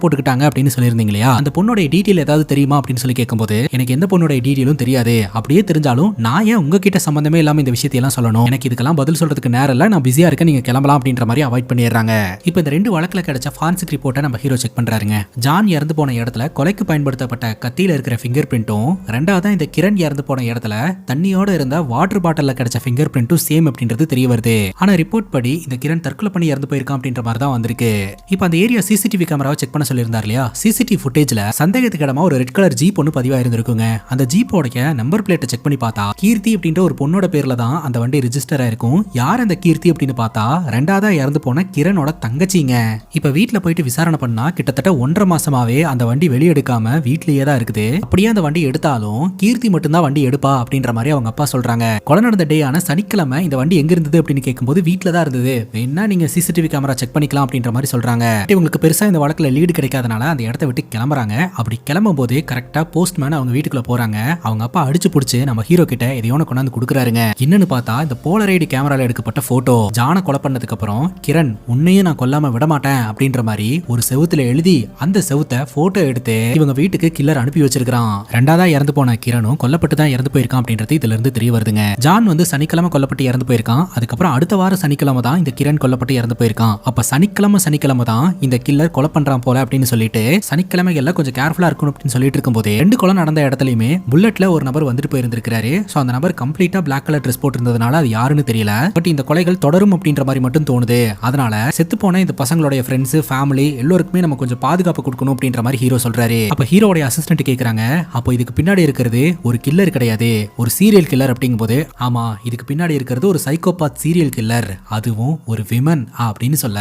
போட்டுக்கிட்டாங்க அப்படின்னு சொல்லியிருந்தீங்க இல்லையா, அந்த பொண்ணோட டீடைல் ஏதாவது தெரியுமா அப்படின்னு சொல்லி கேட்கும்போது, எனக்கு எந்த பொண்ணோட டீடைலும் தெரியாது. அப்படியே தெரிஞ்சாலும் நான் ஏன் உங்ககிட்ட சம்பந்தமே இல்லாம இந்த விஷயத்தை எல்லாம் சொல்லணும், எனக்கு இதுக்கெல்லாம் பதில் சொல்றதுக்கு நேரம் இல்ல, நான் பிஸியா இருக்கேன், நீங்க கிளம்பலாம் அப்படின்ற மாதிரி அவாய்ட் பண்ணிடுறாங்க. இப்போ இந்த 2 வழக்குல கிடைச்ச ஃபாரன்சிக் ரிப்போர்ட்டை நம்ம ஹீரோ செக் பண்றாருங்க. ஜான் இறந்து போன இடத்துல கொலைக்கு பயன்படுத்தப்பட்ட கத்தியில இருக்கிற ஃபிங்கர் பிரிண்ட்டும், ரெண்டாவது இந்த கிரண் இறந்து போன இடத்துல தண்ணியோட இருந்த வாட்டர் பாட்டில்ல கிடைச்ச ஃபிங்கர் பிரிண்ட்டும் சேம் அப்படின்றது தெரிய வருது. ஆனா ரிப்போர்ட் படி இந்த கிரண் தற்கொலை பண்ணி இறந்து போயிருக்கான் அப்படின்ற மாதிரி தான் வந்திருக்கு. இப்போ அந்த ஏரியா சிசிடிவி கேமராவை செக் பண்ண சொல்லியிருந்தார் இல்லையா, சிசிடிவி ஃபுட்டேஜ்ல சந்தேகத்துக்கு இடமா ஒரு ரெட் கலர் ஜீப் ஒன்று பதிவா இருந்திருக்குங்க. அந்த ஜீப்போட நம்பர் பிளேட்டை செக் பண்ணி பார்த்தா கீர்த்தி அப்படின்ற ஒரு பொண்ணோட பேர்ல தான் அந்த வண்டி ரிஜிஸ்டர் ஆயிருக்கும். யார் அந்த கீர்த்தி அப்படின்னு பார்த்தா ரெண்டாவதா இறந்து போன கிரணோட தங்கச்சிங்க. இப்ப வீட்டுல போயிட்டு விசாரணை பண்ணா கிட்டத்தட்ட 1.5 மாசமாவே அந்த வண்டி வெளியெடுக்காம வீட்லயே தான் இருக்குது. அப்படியே அந்த வண்டி எடுத்தாலும் கீர்த்தி மட்டும்தான் வண்டி எடுப்பா அப்படின்ற மாதிரி அவங்க அப்பா சொல்றாங்க. கொலை நடந்த டே ஆன சனிக்கிழமை இந்த வண்டி எங்க இருந்தது அப்படின்னு கேட்கும்போது வீட்டுல தான் இருந்தது, வேணா நீங்க சிசிடிவி கேமரா செக் பண்ணிக்கலாம் அப்படின்ற மாதிரி சொல்றாங்க. இவங்களுக்கு பெருசா இந்த வழக்குல லீடு கிடைக்காதனால அந்த இடத்த விட்டு கிளம்புறாங்க. அப்படி கிளம்பும் போது கரெக்டா போஸ்ட்மேன் அவங்க வீட்டுக்குள்ள போறாங்க. அவங்க அப்பா அடிச்சு புடிச்சு நம்ம ஹீரோ கிட்ட எதையோன கொண்டாந்து கொடுக்குறாருங்க. என்னன்னு பார்த்தா இந்த போலரைடு கேமரால எடுக்கப்பட்ட போட்டோ. ஜானை கொலை பண்ணதுக்கு அப்புறம் கிரண் உன்னையும் நான் கொல்லாம விட மாட்டேன் அப்படின்ற மாதிரி ஒரு செவுத்துல எழுதி அந்த செவுத்த போட்டோ எடுத்து இவங்க வீட்டுக்கு கில்லர் அனுப்பி வச்சிருக்கான். ரெண்டாவதா இறந்து போன கிரணும் கொல்லப்பட்டு தான் இறந்து போயிருக்கான் அப்படின்றது இதுல இருந்து தெரிய வருதுங்க. ஜான் வந்து சனிக்கிழமை கொல்லப்பட்டு இறந்து போயிருக்கான். அதுக்கப்புறம் அடுத்த வாரம் சனிக்கிழமை தான் இந்த கிரண் கொல்லப்பட்டு இறந்து போயிருக்கான். அப்ப சனிக்கிழமை தான் இந்த கில்லர் கொலை பண்றான் போல அப்படின்னு சொல்லிட்டு சனிக்கிழமைகள்ல கொஞ்சம் கேர்ஃபுல்லா இருக்கணும் அப்படின்னு சொல்லிட்டு இருக்கும்போது 2 கொலை நடந்த இடத்துலயுமே புல்லட்ல ஒரு நபர் வந்துட்டு போயிருந்திருக்காரு. சோ அந்த நபர் கம்ப்ளீட்டா பிளாக் கலர் ட்ரெஸ் போட்டு இருந்ததுனால அது யாருன்னு தெரியல. பட் இந்த கொலைகள் தொடரும் அப்படின்ற மாதிரி மட்டும் தோணுது. அதனால செத்து போன இந்த பசங்களுடைய ஃப்ரெண்ட்ஸ் ஃபேமிலி எல்லாருக்குமே நம்ம கொஞ்சம் பாதுகாப்பு கொடுக்கணும் அப்படின்ற மாதிரி ஹீரோ சொல்றாரு. அப்ப ஹீரோட அசிஸ்டன்ட் கேக்குறாங்க, அப்போ இதுக்கு பின்னாடி இருக்கிறது ஒரு கில்லர் கிடையாது, ஒரு சீரியல் கில்லர் அப்படிங்கும்போது, ஆமா இதுக்கு பின்னாடி இருக்கிறது ஒரு சைக்கோபாத் சீரியல் கில்லர், அதுவும் ஒரு விமன் அப்படின்னு சொல்ல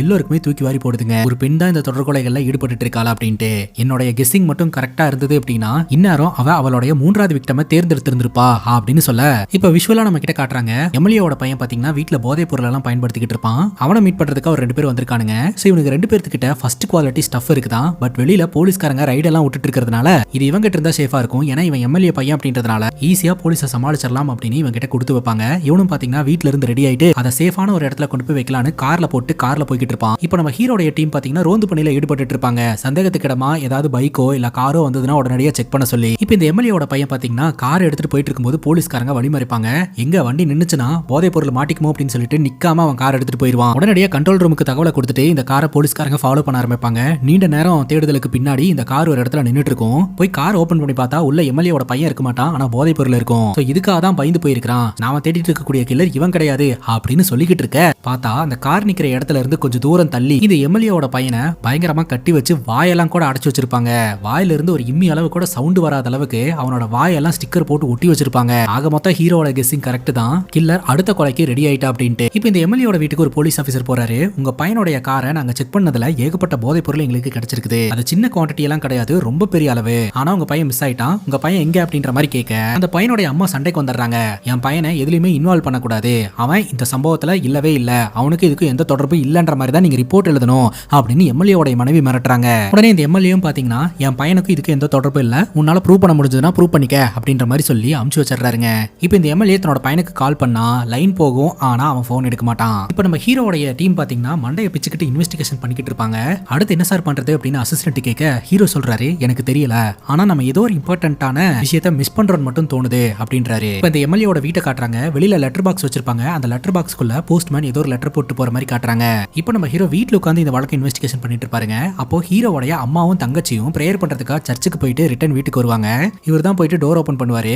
எல்லாருக்குமே தூக்கி வாரி போடுதுங்க. ஒரு பெண் தான் இந்த தொடர் கொலைகள்ல ஈடுபட்டு இருக்காளா அப்படின்ட்டு. என்னுடைய கெஸ்ஸிங் மட்டும் கரெக்டா இருந்தது அப்படின்னா இந்நேரம் அவளுடைய 3வது விக்டமை தேர்ந்தெடுத்திருந்திருப்பா அப்படின்னு சொல்ல, இப்ப விஷுவலா நம்ம கிட்ட காட்டுறாங்க. எம்எல்ஏவோட பையன் பாத்தீங்கன்னா வீட்டுல போதை பொருள் எல்லாம் பயன்படுத்திக்கிட்டு இருப்பான். அவனை மீட் பண்றதுக்கு அவர் 2 பேர் வந்திருக்கானுங்க. சோ இவனுக்கு 2 பேர்த்துக்கிட்ட ஃபர்ஸ்ட் குவாலிட்டி ஸ்டஃப் இருக்குதான். பட் வெளியில போலீஸ்காரங்க ரைட் எல்லாம் விட்டுட்டு இருக்கிறதுனால இது இவங்க கிட்ட இருந்தா சேஃபா இருக்கும். ஏன்னா இவன் எம்எல்ஏ பையன் அப்படின்றதுனால ஈஸியா போலீஸை சமாளிச்சிடலாம் அப்படின்னு இவங்க கிட்ட கொடுத்து வைப்பாங்க. இவனும் பாத்தீங்கன்னா வீட்டுல இருந்து ரெடி ஆயிட்டு அதை சேஃபான ஒரு இடத்துல கொண்டு போய் வைக்கலான்னு கார்ல போய்கிட்டு இருப்பான். இப்போ நம்ம ஹீரோடைய டீம் பாத்தீங்கன்னா ரோந்து பணியில ஈடுபட்டு இருப்பாங்க. சந்தேகத்துக்கு இடமா ஏதாவது பைக்கோ இல்ல காரோ வந்ததுன்னா உடனடியா செக் பண்ண சொல்லி, இப்போ இந்த எம்எல்ஏவோட பையன் பாத்தீங்கன்னா கார் எடுத்துட்டு போயிட்டு இருக்கும்போது போலீஸ்காரங்க வழிமறிப்பாங்க. எங்க வண்டி நின்னுச்சுன்னா போதை பொருள் மாட்டிக்குமோ அப்படின்னு சொல்லிட்டு நிக்காம அவன் கார் எடுத்துட்டு போயிருவான். உடனடியா கண்ட்ரோல் ரூமுக்கு தகவலை கொடுத்துட்டு இந்த காரை போலீஸ்காரங்க ஃபாலோ பண்ண ஆரம்பிப்பாங்க. நீண்ட நேரம் தேடுதலுக்கு பின்னாடி இந்த கார் ஒரு இடத்துல நின்னுட்டு இருக்கும். போய் கார் ஓபன் பண்ணி பார்த்தா உள்ள எம்எல்ஏவோட பையன் இருக்க மாட்டான், ஆனா போதை பொருள் இருக்கும். இதுக்காக தான் பயந்து போயிருக்கான். நாம தேடிட்டு இருக்கக்கூடிய கில்லர் இவன் கிடையாது அப்படின்னு சொல்லிக்கிட்டு இருக்க பார்த்தா அந்த கார் நிக்கிற இடத்துல இருந்து கொஞ்சம் தூரம் தள்ளி இந்த எம்எல்ஏவோட பையனை பயங்கரமா கட்டி வச்சு வாயெல்லாம் கூட அடைச்சு வச்சிருப்பாங்க. வாயில இருந்து ஒரு இம்மி அளவு கூட சவுண்ட் வராத அளவுக்கு அவனோட வாயெல்லாம் ஸ்டிக்கர் போட்டு ஒட்டி வச்சிருப்பாங்க. ஆக மொத்தம் ஹீரோவோட கெஸ்ஸிங் கரெக்ட் தான். கில்லர் அடுத்த கொலைக்கு ரெடி ஆயிட்டா அப்படின்ட்டு. இப்போ இந்த எம்எல்ஏவோட வீட்டுக்கு ஒரு போலீஸ் ஆபீசர் போறாரு. உங்க பையனுடைய காரை நாங்க செக் பண்ணதுல ஏகப்பட்ட போதைப் பொருள் எங்களுக்கு கிடைச்சிருக்குது. அது சின்ன குவான்டிட்டி எல்லாம் கிடையாது, ரொம்ப பெரிய அளவு. ஆனா உங்க பையன் மிஸ் ஆயிட்டான். உங்க பையன் எங்க அப்படின்ற மாதிரி கேட்க அந்த பையனுடைய அம்மா சண்டைக்கு வந்துடுறாங்க. என் பையனை எதுலயுமே இன்வால்வ் பண்ணக்கூடாது, அவன் இந்த சம்பவத்துல இல்லவே இல்ல, அவனுக்கு இதுக்கு எந்த தொடர்பும் இல்லன்ற மாதிரி தான் நீங்க ரிப்போர்ட் எழுதணும் அப்படின்னு எம்எல்ஏவோட மனைவி மிரட்டுறாங்க. உடனே இந்த எம்எல்ஏவும் பாத்தீங்கன்னா என் பையனுக்கு இதுக்கு எந்த தொடர்பு இல்ல, உன்னால ப்ரூவ் பண்ண முடிஞ்சதுன்னா ப்ரூவ் பண்ணிக்க அப்படின்ற மாதிரி சொல்லி அமுச்சு வச்சிடறாருங்க. இப்போ இந்த எம்எல்ஏ தன்னோட பையனுக்கு கால் பண்ணா லைன் போகும், ஆனா அவன் போன் எடுக்க மாட்டான். இப்போ நம்ம ஹீரோடைய டீம் பாத்தீங்கன்னா மண்டையை பிச்சுக்கிட்டு இன்வெஸ்டிகேஷன் பண்ணிக்கிட்டு இருப்பாங்க. அடுத்து என்ன சார் பண்றது அப்படின்னு அசிஸ்டன்ட் கேட்க ஹீரோ சொல்றாரு, எனக்கு தெரியல, ஆனா நம்ம ஏதோ ஒரு இம்பார்ட்டன்டான விஷயத்தை மிஸ் பண்றோம்னு மட்டும் தோணுது அப்படின்றாரு. இப்போ இந்த எம்எல்ஏவோட வீட்டை காட்டுறாங்க. வெளியில லெட்டர் பாக்ஸ் வச்சிருப்பாங்க. அந்த லெட்டர் பாக்ஸ்க்குள்ள போஸ்ட்மேன் ஏதோ ஒரு லெட்டர் போட்டு போற மாதிரி காட்டுறாங்க. இப்போ நம்ம ஹீரோ வீட்டுல உட்காந்து இந்த வழக்கை இன்வெஸ்டிகேஷன் பண்ணிட்டு இருப்பாருங்க. அப்போ ஹீரோவோடைய அம்மாவும் தங்கச்சியும் பிரேயர் பண்றதுக்காக சர்ச்சுக்கு போயிட்டு ரிட்டர்ன் வீட்டுக்கு வருவாங்க. இவர் தான் போயிட்டு டோர் ஓபன் பண்ணுவாரு.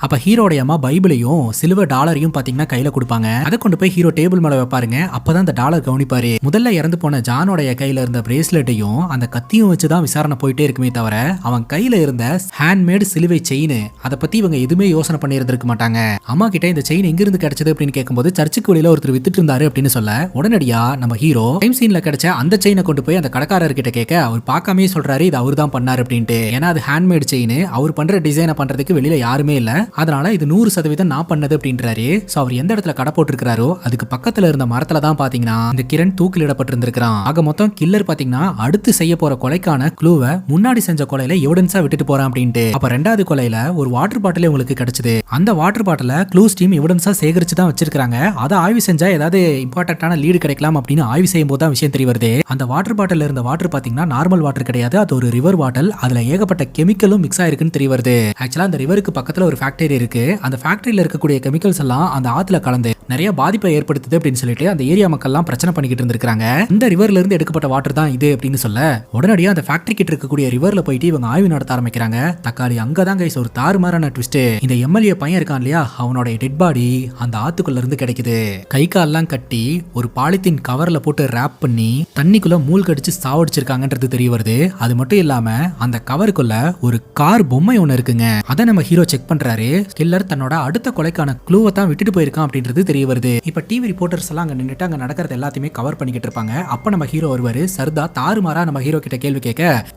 அப்ப ஹீரோடைய அம்மா பைபிளையும் சில்வர் டாலரையும் பாத்தீங்கன்னா கையில கொடுப்பாங்க. அதை கொண்டு போய் ஹீரோ டேபிள் மேல வைப்பாருங்க. அப்பதான் அந்த டாலர் கவனிப்பாரு. முதல்ல இறந்து போன ஜானோடைய கையில இருந்த பிரேஸ்லெட்டையும் அந்த கத்தியும் வச்சுதான் விசாரணை போயிட்டே இருக்குமே தவிர அவன் கையில இருந்த ஹேண்ட்மேட் சிலுவை செயின் அதை பத்தி இவங்க எதுவுமே யோசனை பண்ணி இருந்திருக்க மாட்டாங்க. அம்மா கிட்ட இந்த செயின் எங்க இருந்து கிடைச்சது அப்படின்னு கேட்கும்போது சர்ச்சுக்கு வெளியில ஒருத்தர் வித்துட்டு இருந்தாரு அப்படின்னு சொல்ல உடனடியா நம்ம ஹீரோ டைம் சீன்ல கிடைச்ச அந்த செயினை கொண்டு போய் அந்த கடைக்காரர் கிட்ட கேட்க அவர் பார்க்காமே சொல்றாரு இது அவர் தான் பண்ணாரு அப்படின்ட்டு. ஏன்னா அது ஹேண்ட்மேட் செயின், அவர் பண்ற டிசைனை பண்றதுக்கு வெளியில யாருமே இல்ல, அதனால இது 100% நான் பண்ணது அப்படின்றாரு. சோ அவர் எந்த இடத்துல கடை போட்டிருக்காரோ அதுக்கு பக்கத்துல பக்கத்துல இருந்த மரத்துல தான் பாத்தீங்கன்னா இந்த கிரண் தூக்கிலிடப்பட்டிருந்திருக்கான். ஆக மொத்தம் கில்லர் பாத்தீங்கன்னா அடுத்து செய்ய போற கொலைக்கான க்ளூவை முன்னாடி செஞ்ச கொலையில எவிடன்ஸா விட்டுட்டு போறான் அப்படின்ட்டு. அப்ப ரெண்டாவது கொலையில ஒரு வாட்டர் பாட்டில் உங்களுக்கு கிடைச்சது. அந்த வாட்டர் பாட்டில க்ளூஸ் டீம் எவிடன்ஸா சேகரிச்சு தான் வச்சிருக்காங்க. அதை ஆய்வு செஞ்சா ஏதாவது இம்பார்ட்டன்டான லீடு கிடைக்கலாம் அப்படின்னு ஆய்வு செய்யும் போது தான் விஷயம் தெரிய வருது. அந்த வாட்டர் பாட்டில் இருந்த வாட்டர் பாத்தீங்கன்னா நார்மல் வாட்டர் கிடையாது, அது ஒரு ரிவர் வாட்டர். அதுல ஏகப்பட்ட கெமிக்கலும் மிக்ஸ் ஆயிருக்குன்னு தெரிய வருது. ஆக்சுவலா அந்த ரிவருக்கு பக்கத்துல ஒரு ஃபேக்டரி இருக்கு. அந்த ஃபேக்டரியில இருக்கக்கூடிய கெமிக்கல்ஸ் எல்லாம் அந்த ஆத்துல கலந்து நிறைய பாதிப்பை ஏற்படுத்துது அப்படின்னு சொல்லிட்டு அந்த ஏரியா மக்கள் எல்லாம் பிரச்சனை பண்ணிக்கிட்டு இருந்திருக்காங்க. இந்த ரிவர்ல இருந்து எடுக்கப்பட்ட வாட்டர் தான் இது அப்படின்னு சொல்ல உடனடியாக அந்த ஃபேக்டரி கிட்ட இருக்கக்கூடிய ரிவர்ல போயிட்டு இவங்க ஆய்வு நடத்த ஆரம்பிக்கிறாங்க. தக்காளி அங்கதான் கைஸ் ஒரு தாறுமாறான ட்விஸ்ட். இந்த எம்எல்ஏ பையன் இருக்கான் இல்லையா, அவனோட டெட் பாடி அந்த ஆத்துக்குள்ள இருந்து கிடைக்குது. கை கால்லாம் கட்டி ஒரு பாலித்தீன் கவர்ல போட்டு ரேப் பண்ணி தண்ணிக்குள்ள மூல் கடிச்சு சாவடிச்சிருக்காங்கன்றது தெரிய வருது. அது மட்டும் இல்லாம அந்த கவருக்குள்ள ஒரு கார் பொம்மை ஒண்ணு இருக்குங்க. அதை நம்ம ஹீரோ செக் பண்றாரு. கில்லர் தன்னோட அடுத்த கொலைக்கான க்ளூவை தான் விட்டுட்டு போயிருக்கான் அப்படின்றது தெரிய வருது. இப்ப டிவி ரிப்போர்ட்டர்ஸ் எல்லாம் அங்க நின்னுட்டு அங்க நடக்கிறது எல்லாத்தையுமே கவர் பண்ணிக்கிட்டு இருப்பாங்க. அப்ப நம்ம ஹீரோ வருவாரு. சர்தா தாறுமாறா நம்ம ஹீரோ கிட்ட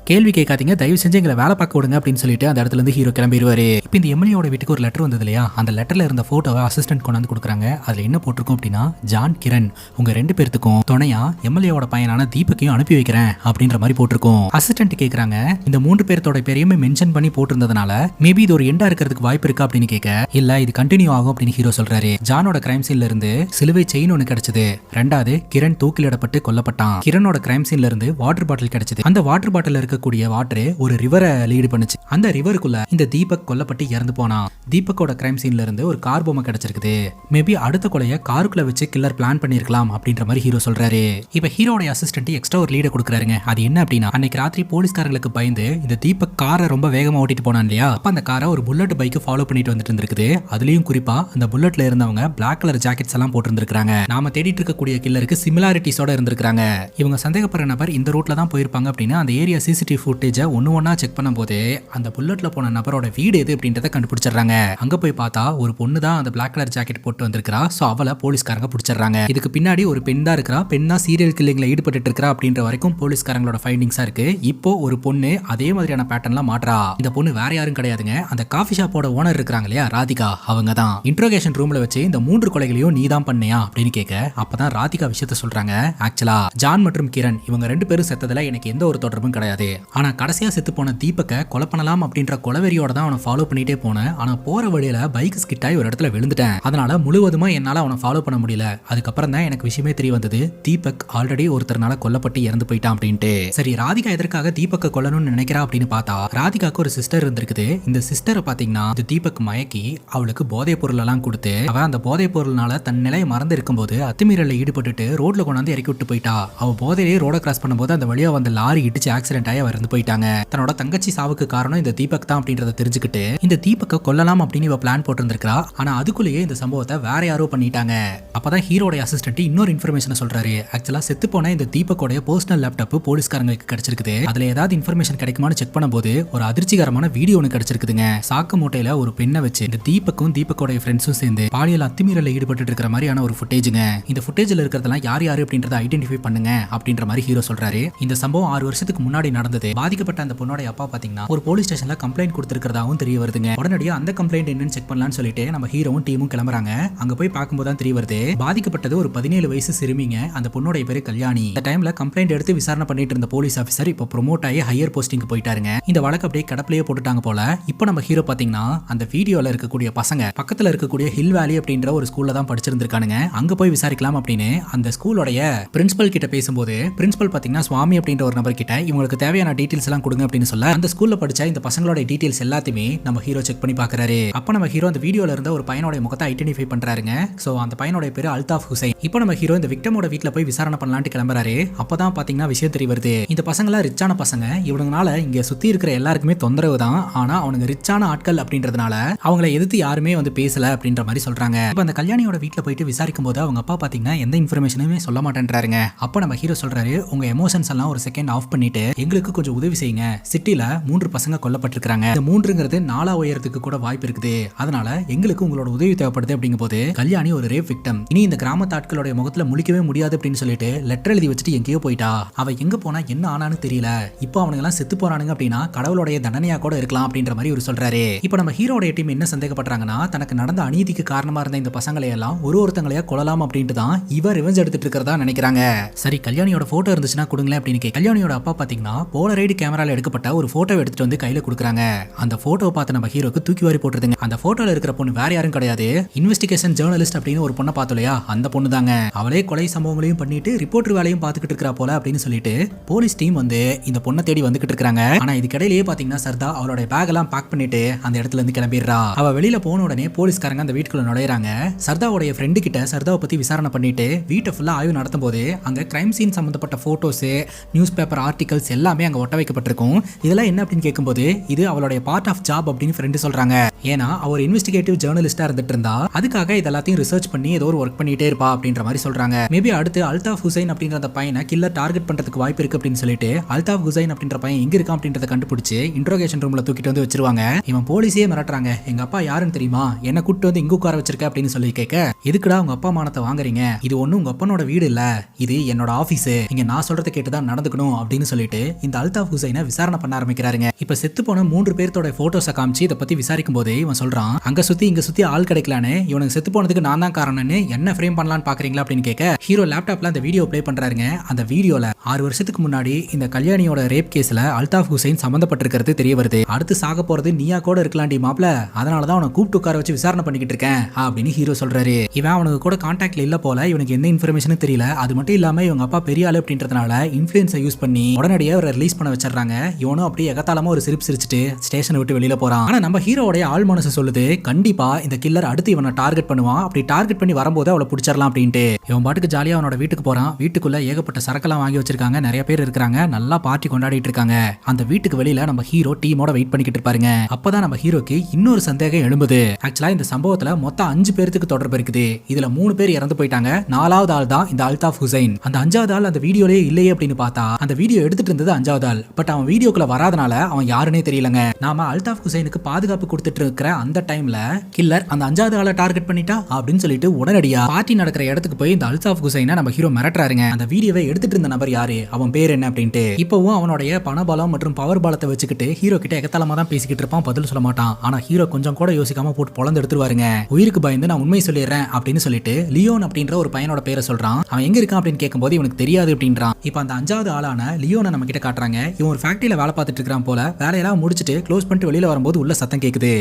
கேள்வி கேட்காதீங்க, தயவு செஞ்சு எங்களை வேலை பார்க்க விடுங்க அப்படின்னு சொல்லிட்டு அந்த இடத்துல இருந்து ஹீரோ கிளம்பிடுவாரு. இப்ப இந்த எம்எல்ஏவோட வீட்டுக்கு ஒரு லெட்டர் வந்தது இல்லையா, அந்த லெட்டர்ல இருந்த போட்டோவை அசிஸ்டன்ட் கொண்டாந்து கொடுக்குறாங்க. அதுல என்ன போட்டிருக்கும் அப்படின்னா, ஜான் கிரண் உங்க ரெண்டு பேர்த்துக்கும் துணையா எம்எல்ஏவோட பையனான தீபக்கையும் அனுப்பி வைக்கிறேன் அப்படின்ற மாதிரி போட்டிருக்கும். அசிஸ்டன்ட் கேக்குறாங்க, இந்த 3 பேர்த்தோட பேரையுமே மென்ஷன் பண்ணி போட்டிருந்ததுனால மேபி இது ஒரு எண்டா இருக்கிறதுக்கு வாய்ப்பு இருக்கா அப்படின்னு கேட்க, இல்ல இது கண்டினியூ ஆகும் அப்படின்னு ஹீரோ சொல்றாரு. ஜானோட கிரைம் சீன்ல இருந்து சிலுவை செயின் ஒன்னு கிடைச்சது. ரெண்டாவது கிரண் தூக்கிலிடப்பட்டு கொல்லப்பட்டான். கிரணோட கிரைம் சீன்ல இருந்து வாட்டர் பாட்டில் கிடைச்சது. அந்த வாட்டர் பாட்டில் இருக்கக்கூடிய வாட்டர் ஒரு ரிவரை லீடு பண்ணுச்சு. அந்த ரிவருக்குள்ள இந்த தீபக் கொல்லப்பட்டு இறந்து போனான். தீபக்கோட கிரைம் சீன்ல இருந்து ஒரு கார் பொம்மை கிடைச்சிருக்குது. மேபி அடுத்த கொலையை காருக்குள்ள வச்சு கில்லர் பிளான் பண்ணிருக்கலாம் அப்படின்ற மாதிரி ஹீரோ சொல்றாரு. இப்ப ஹீரோட அசிஸ்டன்ட் எக்ஸ்ட்ரா ஒரு லீட கொடுக்குறாருங்க. அது என்ன அப்படின்னா, அன்னைக்கு ராத்திரி போலீஸ்காரங்களுக்கு பயந்து இந்த தீபக் காரை ரொம்ப வேகமா ஓட்டிட்டு போனான் இல்லையா, அப்ப அந்த காரை ஒரு புல்லட் பைக் ஃபாலோ பண்ணிட்டு வந்துட்டு இருந்திருக்குது. அதுலயும் குறிப்பா அந்த புல்லட்ல இருந்தவங்க பிளாக் கலர் ஜாக்கெட்ஸ் எல்லாம் போட்டிருந்திருக்காங்க. நாம தேடிட்டு இருக்கக்கூடிய கில்லருக்கு சிமிலாரிட்டிஸோட இருந்திருக்காங்க. இவங்க சந்தேகப்படுற நபர் இந்த ரூட்ல தான் போயிருப்பாங்க அப்படின்னு அந்த ஏரியா சிசிடிவி ஃபுட்டேஜை ஒன்னா செக் பண்ணும் போது அந்த புல்லட்ல போன நபரோட வீடு எது அப்படின்றத கண்டுபிடிச்சிடுறாங்க. அங்க போய் பார்த்தா ஒரு பொண்ணு தான் அந்த பிளாக் கலர் ஜாக்கெட் போட்டு வந்திருக்கா. சோ அவளை போலீஸ்காரங்க பிடிச்சிடுறாங்க. இதுக்கு பின்னாடி ஒரு பெண் தான் இருக்கா. பெண் தான் சீரியல் கில்லிங்ல ஈடுபட்டு இருக்கா அப்படின்ற வரைக்கும் போலீஸ்காரங்களோட ஃபைண்டிங்ஸா இருக்கு. இப்போ ஒரு பொண்ணு அதே மாதிரியான பேட்டர்ன்லாம் மாற்றா. இந்த பொண்ணு வேற யாரும் கிடையாதுங்க, அந்த காஃபி ஷாப்போட ஓனர் இருக்காங்க இல்லையா ராதிகா, அவங்க தான். இன்ட்ரோகேஷன் ரூம்ல வச்சு இந்த 3 கொலைகளையும் நீ தான் பண்ணியா அப்படின்னு கேட்க, அப்பதான் ராதிகா விஷயத்த சொல்றாங்க. ஆக்சுவலா ஜான் மற்றும் கிரண் இவங்க 2 பேரும் செத்ததுல எனக்கு எந்த ஒரு தொடர்பும் கிடையாது. ஆனா கடைசியா செத்து போன தீபக்க கொலை பண்ணலாம் அப்படின்ற கொலவெறியோட தான் அவனை ஃபாலோ பண்ணிட்டே போனேன். ஆனா போற வழியில பைக் ஸ்கிட் ஆகி ஒரு இடத்துல விழுந்துட்டேன். அதனால முழுவதுமா என்னால அவனை ஃபாலோ பண்ண முடியல. அதுக்கப்புறம் தான் எனக்கு விஷயமே தெரிய வந்தது, தீபக் ஆல்ரெடி ஒருத்தர்னால கொல்லப்பட்டு இறந்து போயிட்டான் அப்படின்ட்டு. சரி, ராதிகா எதற்காக தீபக்க கொல்லணும்னு நினைக்கிறா அப்படின்னு பார்த்தா, ராதிகாக்கு ஒரு சிஸ்டர் இருந்திருக்குது. இந்த சிஸ்டரை பாத்தீங்கன்னா இந்த தீபக் மயக்கி அவளுக்கு போதை பொருள் எல்லாம் கொடுத்து அவ அந்த போதை பொருள்னால தன் நிலையை மறந்து இருக்கும்போது அத்துமீறல ஈடுபட்டு ரோட்ல கொண்டாந்து இறக்கி விட்டு போயிட்டா. அவ போதையிலே ரோட கிராஸ் பண்ணும்போது அந்த வழியா வந்து லாரி இடிச்சு ஆக்சிடென்ட் ஆகி இறந்து போயிட்டாங்க. தன்னோட தங்கச்சி சாவுக்கு காரணம் இந்த தீபக் தான் அப்படின்றத தெரிஞ்சுக்கிட்டு இந்த தீபக்க கொல்லலாம் அப்படின்னு இவ பிளான் போட்டிருந்திருக்கா. ஆனா அதுக்குள்ளேயே இந்த சம்பவத்தை வேற யாரோ பண்ணிட்டாங்க. அப்பதான் ஹீரோட அசிஸ்டன்ட் இன்னொரு இன்ஃபர்மேஷன் சொல்றாரு. ஆக்சுவலா செத்து போன இந்த தீபக்கோட பர்சனல் லேப்டாப் போலீஸ்காரங்களுக்கு கிடைச்சிருக்குது. அதுல ஏதாவது இன்ஃபர்மேஷன் கிடைக்குமான்னு செக் பண்ணும்போது ஒரு அதிர்ச்சிகரமான வீடியோ ஒன்று கிடைச்சிருக்குதுங்க. சாக்கு மூட்டையில ஒரு பெண்ணை வச்சு இந்த தீபக்கும் தீபக்கோட ஃப்ரெண்ட்ஸும் சேர்ந்து பாலியல் அத்துமீறல ஈடுபட்டு இருக்கிற மாதிரியான ஒரு ஃபுட்டேஜுங்க. இந்த ஃபுட்டேஜ்ல இருக்கிறதெல்லாம் யார் யாரு அப்படின்றத ஐடென்டிஃபை பண்ணுங்க அப்படின்ற மாதிரி ஹீரோ சொல்றாரு. இந்த சம்பவம் 6 வருஷத்துக்கு முன்னாடி நடந்தது. பாதிக்கப்பட்ட அந்த பொண்ணோட அப்பா பாத்தீங்கன்னா ஒரு போலீஸ் ஸ்டேஷன்ல கம்ப்ளைண்ட் கொடுத்திருக்கிறதாவும் தெரிய வருதுங்க. உடனடியாக அந்த கம்ப்ளைண்ட் என்னன்னு செக் பண்ணலாம்னு சொல்லிட்டு நம்ம ஹீரோவும் டீமும் கிளம்புறாங்க. அங்க போய் பார்க்கும்போது தான் தெரிய வருது, பாதிக்கப்பட்டது ஒரு 17 வயசு சிறுமிங்க. அந்த பொண்ணோட பேரு கல்யாணி. இந்த டைம்ல கம்ப்ளைண்ட் எடுத்து விசாரணை பண்ணிட்டு இருந்த போலீஸ் ஆஃபீஸர் இப்போ ப்ரோமோட் ஆகி ஹையர் போஸ்டிங் போயிட்டாருங்க. இந்த வழக்கு அப்படியே கடப்பிலேயே போட்டுட்டாங்க போல. இப்போ நம்ம ஹீரோ பாத்தீங்கன்னா அந்த வீடியோல இருக்கக்கூடிய பசங்க பக்கத்துல இருக்கக்கூடிய ஹில் வேலி அப்படின்ற ஒரு ஸ்கூல்ல தான் படிச்சிருந்திருக்கானுங்க. அங்க போய் விசாரிக்கலாம் அப்படின்னு அந்த ஸ்கூலோடைய பிரின்சிபல் கிட்ட பேசும்போது பிரின்சிபல் பாத்தீங்கன்னா சுவாமி அப்படின்ற ஒரு நபர் கிட்ட இவங்களுக்கு தேவையான டீடைல்ஸ் எல்லாம் கொடுங்க அப்படின்னு சொல்ல அந்த ஸ்கூல்ல படிச்ச இந்த பசங்களோட டீடைல்ஸ் எல்லாத்தையுமே நம்ம ஹீரோ செக் பண்ணி பாக்குறாரு. அப்ப நம்ம ஹீரோ அந்த வீடியோல இருந்த ஒரு பையனோட முகத்தை ஐடென்டிஃபை பண்றாருங்க. சோ அந்த பையனோட பேரு அல்தாஃப் ஹுசைன். இப்போ நம்ம ஹீரோ இந்த விக்டமோட வீட்ல போய் விசாரணை பண்ணலாம்னு கிளம்புறாரு. அப்பதான் பாத்தீங்கன்னா விஷயம் தெரிய வருது, இந்த பசங்கள ரிச்சான பசங்க. இவங்கனால இங்க சுத்தி இருக்கிற எல்லாருக்குமே தொந்தரவு தான். ஆனா அவனுங்க ரிச்சான ஆட்கள் அப்படின்றதுனால அவங்கள எதிர்த்து யாருமே வந்து பேசல அப்படின்ற மாதிரி சொல்றாங்க. இப்ப அந்த கல்யாணியோட வீட்ல போயிட்டு விசாரிக்கும் போது அவங்க அப்பா பாத்தீங்கன்னா எந்த இன்ஃபர்மேஷனுமே சொல்ல மாட்டேன்றாருங்க. அப்ப நம்ம ஹீரோ சொல்றாரு, உங்க எமோஷன்ஸ் எல்லாம் ஒரு செகண்ட் ஆஃப் பண்ணிட்டு எங்களுக்கு கொஞ்சம் உதவி செய்யுங்க. சிட்டில 3 பசங்க கொல்லப்பட்டிருக்காங்க. இந்த 3ங்கிறது 4 உயரத்துக்கு கூட வாய்ப்பு இருக்குது. அதனால எங்களுக்கு உங்களோட உதவி தேவைப்படுது அப்படிங்கும் போது கல்யாணி ஒரு ரேப் விக்டம். இனி இந்த கிராமத்து ஆட்களோட முகத்துல முழிக்கவே முடியாது அப்படின்னு சொல்லிட்டு லெட்டர் எழுதி வச்சுட்டு எங்கேயோ போயிட்டா. அவ எங்க போனா என்ன ஆனான்னு தெரியல. இப்போ அவனுங்க எல்லாம் செத்து போறானுங்க அப்படின்னா கடவுளுடைய தண்டனையா கூட இருக்கலாம் அப்படின்ற மாதிரி ஒரு சொல்றாரு. இப்போ நம்ம ஹீரோட டீம் என்ன சந்தேகப்படுறாங்கன்னா, தனக்கு நடந்த அநீதிக்கு காரணமா இருந்த இந்த பசங்களை எல்லாம் ஒருத்தங்களையா கொல்லலாம் பண்ணலாம் அப்படின்ட்டு தான் இவர் ரிவெஞ்ச் எடுத்துட்டு இருக்கிறதா நினைக்கிறாங்க. சரி கல்யாணியோட போட்டோ இருந்துச்சுன்னா கொடுங்களேன் அப்படின்னு கல்யாணியோட அப்பா பாத்தீங்கன்னா போலரைடு கேமரால எடுக்கப்பட்ட ஒரு போட்டோ எடுத்துட்டு வந்து கையில கொடுக்குறாங்க. அந்த போட்டோவை பார்த்து நம்ம ஹீரோக்கு தூக்கி வாரி போட்டுருதுங்க. அந்த போட்டோல இருக்கிற பொண்ணு வேற யாரும் கிடையாது, இன்வெஸ்டிகேஷன் ஜேர்னலிஸ்ட் அப்படின்னு ஒரு பொண்ணை பார்த்தோம் இல்லையா, அந்த பொண்ணு தாங்க. அவளே கொலை சம்பவங்களையும் பண்ணிட்டு ரிப்போர்ட்டர் வேலையும் பார்த்துக்கிட்டு இருக்கா போல அப்படின்னு சொல்லிட்டு போலீஸ் டீம் வந்து இந்த பொண்ணை தேடி வந்துகிட்டு இருக்காங்க. ஆனா இதுக்கிடையிலேயே பாத்தீங்கன்னா சர்தா அவளோட பேக் எல்லாம் பேக் பண்ணிட்டு அந்த இடத்துல இருந்து கிளம்பிடுறா. அவ வெளியில போன உடனே போலீஸ்காரங்க அந்த வீட்டுக்குள்ள நுழையறாங்க. சர்தாவுடைய ஃப்ரெண்டு கிட்ட சர்தாவை பத்தி விசாரணை பண்ணிட்டு வீட்டை ஃபுல்லா ஆய்வு நடத்தும் போது அங்க கிரைம் சீன் சம்பந்தப்பட்ட போட்டோஸ், நியூஸ் பேப்பர் ஆர்டிகல்ஸ் எல்லாமே அங்க ஒட்ட வைக்கப்பட்டிருக்கும். இதெல்லாம் என்ன அப்படின்னு கேட்கும்போது இது அவளுடைய பார்ட் ஆஃப் ஜாப் அப்படின்னு ஃப்ரெண்டு சொல்றாங்க. ஏன்னா அவர் இன்வெஸ்டிகேட்டிவ் ஜேர்னலிஸ்டா இருந்துட்டு இருந்தா அதுக்காக இதெல்லாத்தையும் ரிசர்ச் பண்ணி ஏதோ ஒரு ஒர்க் பண்ணிட்டே இருப்பா அப்படின்ற மாதிரி சொல்றாங்க. மேபி அடுத்து அல்தாஃப் ஹுசைன் அப்படின்ற அந்த பையனை கில்லர் டார்கெட் பண்றதுக்கு வாய்ப்பு இருக்கு அப்படின்னு சொல்லிட்டு அல்தாஃப் ஹுசைன் அப்படின்ற பையன் எங்க இருக்கான் அப்படின்றத கண்டுபிடிச்சு இன்ட்ரோகேஷன் ரூம்ல தூக்கிட்டு வந்து வச்சிருவாங்க. இவன் போலீஸே மிரட்டுறாங்க. எங்க அப்பா யாருன்னு தெரியுமா, என்ன கூட்டு வந்து இங்க உட்கார வச்சிருக்க அப்படின்னு சொல்லி கேட்க, எதுக்குடா உங்க அப்பா மானத்தை வாங்குறீங்க, இது ஒண்ணும் உங்க அப்பனோட வீடு இல்ல, இது என்னோட ஆபீஸ், இங்க நான் சொல்றதை கேட்டுதான் நடந்துக்கணும் அப்படின்னு சொல்லிட்டு இந்த அல்தாஃப் ஹுசைனை விசாரணை பண்ண ஆரம்பிக்கிறாருங்க. இப்ப செத்து போன 3 பேர்த்தோட போட்டோஸை காமிச்சு இதை பத்தி விசாரிக்கும் போதே இவன் சொல்றான், அங்க சுத்தி இங்க சுத்தி ஆள் கிடைக்கலான்னு, இவனுக்கு செத்து போனதுக்கு நான் தான் காரணம்னு என்ன ஃப்ரேம் பண்ணலான்னு பாக்குறீங்களா அப்படின்னு கேட்க, ஹீரோ லேப்டாப்ல அந்த வீடியோ ப்ளே பண்றாருங்க. அந்த வீடியோல 6 வருஷத்துக்கு முன்னாடி இந்த கல்யாணியோட ரேப் கேஸ்ல அல்தாஃப் ஹுசைன் சம்பந்தப்பட்டிருக்கிறது தெரிய வருது. அடுத்து சாக போறது நீயா கூட இருக்கலாம்டி மாப்ள, அதனாலதான் அவனை கூப்பிட்டு உட்கார வச்சு விசாரணை பண்ணிக்கிட்டு இருக்கேன் அப்படின்னு ஹீரோ சொல்றாரு. இவன் அவனுக்கு கூட கான்டாக்ட்ல இல்ல போல, இவனுக்கு எந்த இன்ஃபர்மேஷனும் தெரியல. அது மட்டும் இல்லாம இவங்க அப்பா பெரிய ஆளு அப்படின்றதுனால இன்ஃப்ளூயன்ஸை யூஸ் பண்ணி உடனடியே அவரை ரிலீஸ் பண்ண வச்சிடறாங்க. இவனும் அப்படியே எகத்தாலமா ஒரு சிரிப்பு சிரிச்சுட்டு ஸ்டேஷனை விட்டு வெளியில போறான். ஆனா நம்ம ஹீரோடைய ஆள் மனசு சொல்லுது, கண்டிப்பா இந்த கில்லர் அடுத்து இவனை டார்கெட் பண்ணுவான், அப்படி டார்கெட் பண்ணி வரும்போது அவளை பிடிச்சிடலாம் அப்படின்ட்டு. இவன் பாட்டுக்கு ஜாலியா அவனோட வீட்டுக்கு போறான். வீட்டுக்குள்ள ஏகப்பட்ட சரக்கெல்லாம் வாங்கி வச்சிருக்காங்க, நிறைய பேர் இருக்காங்க, நல்லா பார்ட்டி கொண்டாடிட்டு இருக்காங்க. அந்த வீட்டுக்கு வெளியில நம்ம ஹீரோ டீமோட வெயிட் பண்ணிக்கிட்டு இருப்பாருங்க. அப்பதான் நம்ம ஹீரோக்கு இன்னொரு சந்தேகம் எழும்புது. ஆக்சுவலா இந்த சம்பவத்துல மொத்தம் 5 பேருக்கு தொடர்பு இருக்குது. இதுல 3 பேர் இறந்து போயிட்டாங்க. 4வது ஆள் தான் இந்த அல்தாஃப் ஹுசைன். அந்த 5வது ஆள் அந்த வீடியோலயே இல்லையே அப்படின்னு பார்த்தா அந்த வீடியோ எடுத்துட்டு இருந்தது 5வது ஆள். பட் அவன் வீடியோக்குள்ள வராதனால அவன் யாருன்னே தெரியலங்க. நாம அல்தாஃப் ஹுசைனுக்கு பாதுகாப்பு கொடுத்துட்டு இருக்கிற அந்த டைம்ல கில்லர் அந்த 5வது ஆளை டார்கெட் பண்ணிட்டா அப்படின்னு சொல்லிட்டு உடனடியா பார்ட்டி நடக்கிற இடத்துக்கு போய் இந்த அல்தாஃப் ஹுசைனை நம்ம ஹீரோ மிரட்டுறாருங்க. அந்த வீடியோவை எடுத்துட்டு இருந்த நபர் யாரு, அவன் பேர் என்ன அப்படின்ட்டு. இப்பவும் அவனுடைய பணபலம் மற்றும் பவர் பலத்தை வச்சுக்கிட்டு ஹீரோ கிட்ட எகத்தாலமா தான் பேசிக்கிட்டு இருப்பான், பதில் சொல்ல மாட்டான். ஆனா ஹீரோ கொஞ்சம் கூட யோசிக்காம போட்டு பொளந்து எடுத்துருவாருங்க. உயிருக்கு பயந்து நான் உண்மை சொல்லிடுறேன் அப்படின்னு சொல்லிட்டு லியோன் அப்படின்ற ஒரு பையனோட பேரை சொல்றான். அவன் எங்க இருக்கான் அப்படின்னு கேட்கும்போது இவனுக்கு தெரியாது அப்படின்றான். இப்ப அந்த 5வது ஆளான லியோனை நம்ம கிட்ட காட்டுறாங்க. இவன் ஒரு ஃபேக்டரியில வேலை பார்த்துட்டு இருக்கான் போல. வேலையெல்லாம் முடிச்சுட்டு க்ளோஸ் பண்ணிட்டு வெளியில வரும்போது உள்ள சத்தம் கேக்குது.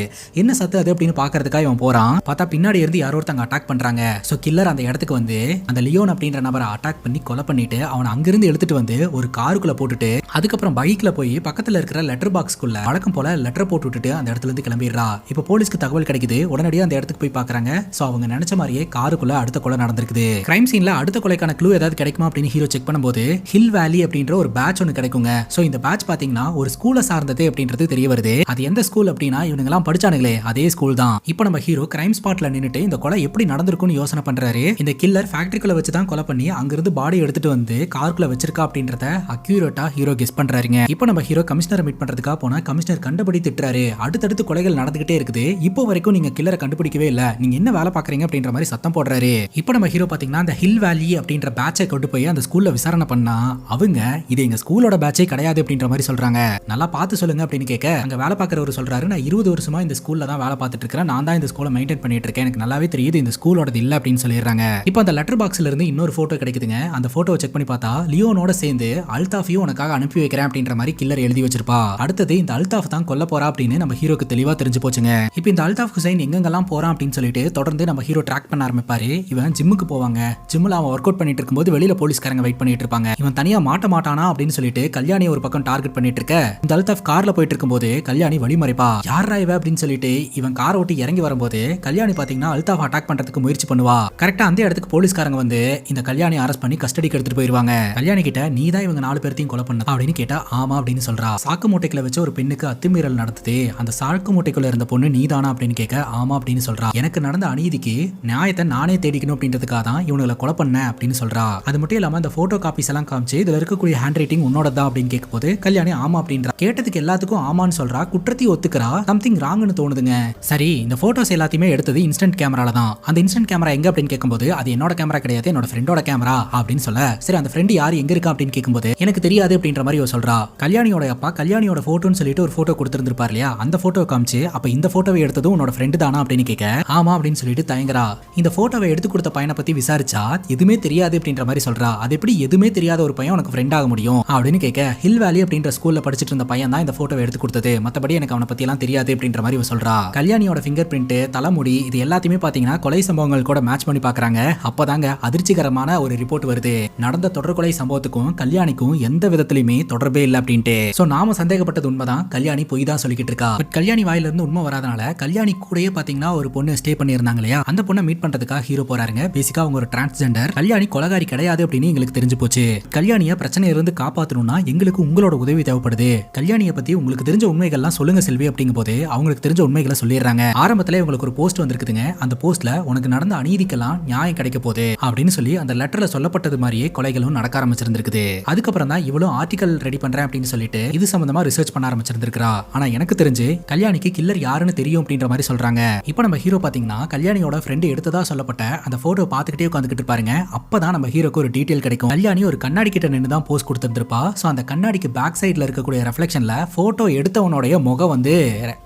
என்ன சத்தம் அது அப்படின்னு பாக்குறதுக்காக இவன் போறான். பார்த்தா பின்னாடி இருந்து யாரோ ஒருத்தங்க அட்டாக் பண்றாங்க. சோ கில்லர் அந்த இடத்துக்கு வந்து அந்த லியோன் அப்படின்ற நபரை அட்டாக் பண்ணி கொலை பண்ணிட்டு அவனை அங்கிருந்து எடுத்துட்டு வந்து ஒரு காருக்குள்ள போட்டுட்டு அதுக்கப்புறம் பைக்ல போய் பக்கத்துல இருக்கிற லெட்டர் பாக்ஸ்க்குள்ள வழக்கம் போல லெட்டர் போட்டு விட்டுட்டு அந்த இடத்துல இருந்து கிளம்பிடுறா. இப்போ போலீஸ்க்கு தகவல் கிடைக்குது. உடனடியாக அந்த இடத்துக்கு போய் பாக்குறாங்க. சோ அவங்க நினைச்ச மாதிரியே காருக்குள்ள அடுத்த கொலை நடந்திருக்குது. கிரைம் சீன்ல அடுத்த கொலைக்கான க்ளூ ஏதாவது கிடைக்குமா அப்படின்னு ஹீரோ செக் பண்ணும்போது ஹில் வேலி அப்படின்ற ஒரு பேட்ச் ஒன்னு கிடைக்குங்க. சோ இந்த பேட்ச் பாத்தீங்கன்னா ஒரு ஸ்கூலை சார்ந்தது அப்படின்றது தெரிய வருது. அது எந்த ஸ்கூல் அப்படின்னா இவங்க எல்லாம் படிச்சானுங்களே அதே ஸ்கூல் தான். இப்போ நம்ம ஹீரோ கிரைம் ஸ்பாட்ல நின்னுட்டு இந்த கொலை எப்படி நடந்திருக்கும்னு யோசனை பண்றாரு. இந்த கில்லர் ஃபேக்டரிக்குள்ள வச்சு தான் கொலை பண்ணி அங்கிருந்து பாடி எடுத்துட்டு வந்து காருக்குள்ள வச்சிருக்கா அப்படின்றத அக்யூரேட்டா ஹீரோ கெஸ் பண்றாருங்க. இப்போ நம்ம ஹீரோ கமிஷனரை மீட் பண்றதுக்காக போனா கமிஷனர் கண்டபடி திட்டுறாரு. அடுத்தடுத்து கொலைகள் நடந்துகிட்டே இருக்குது. இப்போ வரைக்கும் நீங்க கில்லரை கண்டுபிடிக்கவே இல்ல, நீங்க என்ன வேலை பாக்குறீங்க அப்படின்ற மாதிரி சத்தம் போடுறாரு. இப்போ நம்ம ஹீரோ பாத்தீங்கன்னா அந்த ஹில் வேலி அப்படின்ற பேட்சை கொண்டு போய் அந்த ஸ்கூல்ல விசாரணை பண்ணா அவங்க இது எங்க ஸ்கூலோட பேட்சே கிடையாது அப்படின்ற மாதிரி சொல்றாங்க. நல்லா பார்த்து சொல்லுங்க அப்படின்னு கேட்க அங்க வேலை பார்க்கறவர் சொல்றாரு, நான் 20 வருஷமா இந்த ஸ்கூல்ல தான் வேலை பார்த்துட்டு இருக்கேன், நான் தான் இந்த ஸ்கூலை மெயின்டைன் பண்ணிட்டு இருக்கேன், எனக்கு நல்லாவே தெரியுது இந்த ஸ்கூலோடது இல்ல அப்படின்னு சொல்லிடுறாங்க. இப்போ அந்த லெட்டர் பாக்ஸ்ல இருந்து இன்னொரு போட்டோ கிடைக்குதுங்க. அந்த போட்டோவை செக் பண்ணி பார்த்தா லியோனோட சேர்ந்து அல்தாஃபையும் உனக்காக அனுப்பி வைக்கிறேன் அப்படின்ற மாதிரி கில்லர் எழுதி வச்சிருப்பா. அடுத்தது இந்த அல்தாஃப் தான் கொல்ல போறா அப்படின்னு நம்ம ஹீரோக்கு தெளிவா தெரிஞ்சு போச்சுங்க. இப்போ இந்த அல்தாஃப் ஹுசைன் எங்கெங்கெல்லாம் போறான் அப்படின்னு சொல்லிட்டு தொடர்ந்து நம்ம ஹீரோ ட்ராக் பண்ண ஆரம்பிப்பாரு. இவன் ஜிம்முக்கு போவாங்க. ஜிம்ல அவன் ஒர்க் அவுட் பண்ணிட்டு இருக்கும்போது வெளியில போலீஸ்காரங்க வெயிட் பண்ணிட்டு இருப்பாங்க. இவன் தனியா மாட்ட மாட்டானா அப்படின்னு சொல்லிட்டு கல்யாணி ஒரு பக்கம் டார்கெட் பண்ணிட்டு இருக்க இந்த அல்தாஃப் கார்ல போயிட்டு இருக்கும்போது கல்யாணி வழிமறைப்பா. யாரா இவ அப்படின்னு சொல்லிட்டு இவன் காரை ஓட்டி இறங்கி வரும்போது கல்யாணி பாத்தீங்கன்னா அல்தாஃப் அட்டாக் பண்றதுக்கு முயற்சி பண்ணுவா. கரெக்டா அந்த இடத்துக்கு போலீஸ்காரங்க வந்து இந்த கல்யாணி அரெஸ்ட் பண்ணி கஸ்டடிக்கு எடுத்துட்டு போயிருவாங்க. கல்யாணி கிட்ட நீ தான் இவங்க 4 பேர்த்தையும் கொலை பண்ண அப்படின்னு கேட்டா ஆமா அப்படின்னு சொல்றா. சாக்கு மூட்டைக்குள்ள வச்சு ஒரு பெண்ணுக்கு அத்துமீறல் நடத்துது, அந்த சாக்கு மூட்டைக்குள்ள இருந்த பொண்ணு நீதானா அப்படின்னு கேட்க ஆமா அப்படின்னு சொல்றா. எனக்கு நடந்த அநீதிக்கு நியாயத்தை நானே தேடிக்கணும் அப்படின்றதுக்காக தான் இவங்களை கொலை பண்ண அப்படின்னு சொல்றா. அது மட்டும் இல்லாம அந்த போட்டோ காப்பீஸ் எல்லாம் காமிச்சு இதுல இருக்கக்கூடிய ஹேண்ட் ரைட்டிங் உன்னோட தான் அப்படின்னு கேட்கும்போது கல்யாணி ஆமா அப்படின்றா. கேட்டதுக்கு எல்லாத்துக்கும் ஆமான்னு சொல்றா. குற்றத்தையும் ஒத்துக்கிறா. சம்திங் ராங்னு தோணுதுங்க. சரி இந்த போட்டோஸ் எல்லாத்தையுமே எடுத்தது இன்ஸ்டன்ட் கேமரால தான். அந்த இன்ஸ்டன்ட் கேமரா எங்க அப்படின்னு கேட்கும்போது அது என்னோட கேமரா கிடையாது, என்னோட ஃப்ரெண்டோட கேமரா அப்படின்னு சொல்ல சரி அந்த ஃப்ரெண்ட் யார் எங்க இருக்கா அப்படின்னு கேட்கும்போது எனக்கு தெரியாது அப்படின்ற மாதிரி சொல்றா. கல்யாணியோட அப்பா கல்யாணியோட போட்டோன்னு சொல்லிட்டு ஒரு போட்டோ கொடுத்திருந்திருப்பார் இல்லையா, அந்த போட்டோ காமிச்சு அப்ப இந்த போட்டோவை எடுத்ததும் உன்னோட ஃப்ரெண்டு தானா அப்படின்னு கேட்க ஆமா அப்படின்னு சொல்லிட்டு தயங்குறா. இந்த போட்டோவை எடுத்து கொடுத்த பையனை பத்தி விசாரிச்சா எதுவுமே தெரியாது அப்படின்ற மாதிரி சொல்றா. அது எப்படி எதுவுமே தெரியாத ஒரு பையன் உனக்கு ஃப்ரெண்ட் ஆக முடியும் அப்படின்னு கேட்க, ஹில் வேலி அப்படின்ற ஸ்கூல்ல படிச்சிட்டு இருந்த பையன் தான் இந்த போட்டோவை எடுத்து கொடுத்தது, மத்தபடி எனக்கு அவனை பத்தி எல்லாம் தெரியாது அப்படின்ற மாதிரி சொல்றா. கல்யாணியோட ஃபிங்கர் பிரிண்ட், தலைமுடி, இது எல்லாத்தையுமே பாத்தீங்கன்னா கொலை சம்பவங்கள் கூட மேட்ச் பண்ணி பாக்குறாங்க. அப்பதாங்க அதிர்ச்சிகரமான ஒரு ரிப்போர்ட் வருது. நடந்த தொடர் கொலை சம்பவத்துக்கும் கல்யாணிக்கும் எந்த விதத்திலுமே தொடர்பே இல்லை அப்படின்ட்டு. சோ நாம சந்தேகப்பட்டது உண்மைதான், கல்யாணி பொய் தான் சொல்லிக்கிட்டு இருக்கா. பட் கல்யாணி வாயில இருந்து உண்மை வராதனால கல்யாணி கூடயே பாத்தீங்கன்னா ஒரு பொண்ணு ஸ்டே பண்ணி இருந்தாங்க இல்லையா, அந்த பொண்ணை மீட் பண்றதுக்காக ஹீரோ போறாருங்க. பேசிக்கா அவங்க ஒரு டிரான்ஸ்ஜெண்டர். கல்யாணி கொலகாரி கிடையாது அப்படின்னு எங்களுக்கு தெரிஞ்சு போச்சு. கல்யாணிய பிரச்சனையில இருந்து காப்பாத்தணும்னா எங்களுக்கு உங்களோட உதவி தேவைப்படுது. கல்யாணியை பத்தி உங்களுக்கு தெரிஞ்ச உண்மைகள்லாம் சொல்லுங்க செல்வி அப்படிங்கும் போது அவங்களுக்கு தெரிஞ்ச உண்மைகளை சொல்லிடுறாங்க. ஆரம்பத்துல உங்களுக்கு ஒரு போஸ்ட் வந்திருக்குதுங்க. அந்த போஸ்ட்ல உனக்கு நடந்த அநீதிக்கெல்லாம் நியாயம் கிடைக்க போகுது அப்படின்னு சொல்லி அந்த லெட்டர்ல சொல்லப்பட்டது மாதிரியே கொலைகளும் நடக்க ஆரம்பிச்சிருந்திருக்குது. அதுக்கப்புறம் தான் இவளும் ஆர்டிகல் ரெடி பண்றேன் அப்படின்னு சொல்லிட்டு இது சம்பந்தமா ரிசர்ச் பண்ண ஆரம்பிச்சிருந்திருக்கா. ஆனா எனக்கு தெரிஞ்சு கல்யாணிக்கு கில்லர் யாருன்னு தெரியும் அப்படின்ற மாதிரி சொல்றாங்க. இப்போ நம்ம ஹீரோ பாத்தீங்கன்னா கல்யாணியோட ஃப்ரெண்ட் எடுத்ததா சொல்லப்பட்ட அந்த போட்டோ பாத்துக்கிட்டே உட்காந்துக்கிட்டு இருப்பாருங்க. அப்பதான் நம்ம ஹீரோக்கு ஒரு டீடைல் கிடைக்கும். கல்யாணி ஒரு கண்ணாடி கிட்ட நின்று தான் போஸ்ட் கொடுத்திருப்பா. சோ அந்த கண்ணாடிக்கு பேக் சைடுல இருக்கக்கூடிய ரெஃப்ளெக்ஷன்ல போட்டோ எடுத்தவனுடைய முகம் வந்து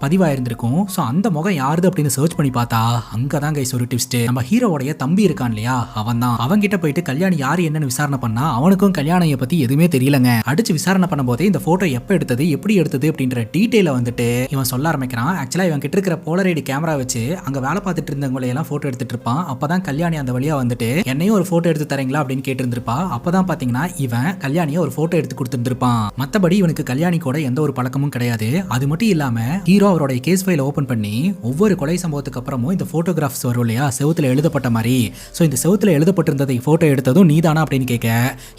பதிவாயிருந்திருக்கும். சோ அந்த முகம் யாருது அப்படின்னு சர்ச் பண்ணி பார்த்தா அங்கதான் கைஸ் ஒரு ட்விஸ்ட். நம்ம ஹீரோவோடைய தம்பி இருக்கான் இல்லையா, அவன் தான். அவங்க கிட்ட போயிட்டு கல்யாணி யாரு என்னன்னு விசாரணை பண்ணா அவனுக்கும் கல்யாணியை பத்தி எதுவுமே தெரியலங்க. அடிச்சு விசாரணை பண்ணும் போதே இந்த போட்டோ எப்ப எடுத்தது, எப்படி எடுத்தது அப்படின்ற டீடைல வந்துட்டு இவன் சொல்ல ஆரம்பிக்கிறான். ஆக்சுவலா இவன் கிட்ட இருக்கிற போலரைடு கேமரா வச்சு அங்க வேலை பார்த்துட்டு இருந்தவங்களை எல்லாம் போட்டோ எடுத்துட்டு இருப்பான். அப்பதான் கல்யாணி அந்த வழியா வந்துட்டு என்னையும் ஒரு போட்டோ எடுத்து தரீங்களா அப்படின்னு கேட்டு இருந்திருப்பா. அப்பதான் பாத்தீங்கன்னா இவன் கல்யாணியை ஒரு போட்டோ எடுத்து கொடுத்துருப்பான். மத்தபடி இவனுக்கு கல்யாணி கூட எந்த ஒரு பழக்கமும் கிடையாது. அது மட்டும் இல்லாம ஹீரோ அவருடைய கேஸ் ஃபைல ஓபன் பண்ணி ஒவ்வொரு கொலை சம்பவத்துக்கு அப்புறமும் இந்த போட்டோகிராஃப்ஸ் வரும் இல்லையா, செவுத்துல எழுதப்பட்ட மாதிரி. சோ இந்த செவுத்துல எழுதப்பட்டிருந்ததை போட்டோ எடுத்ததும் நீதானா அப்படின்னு கேட்க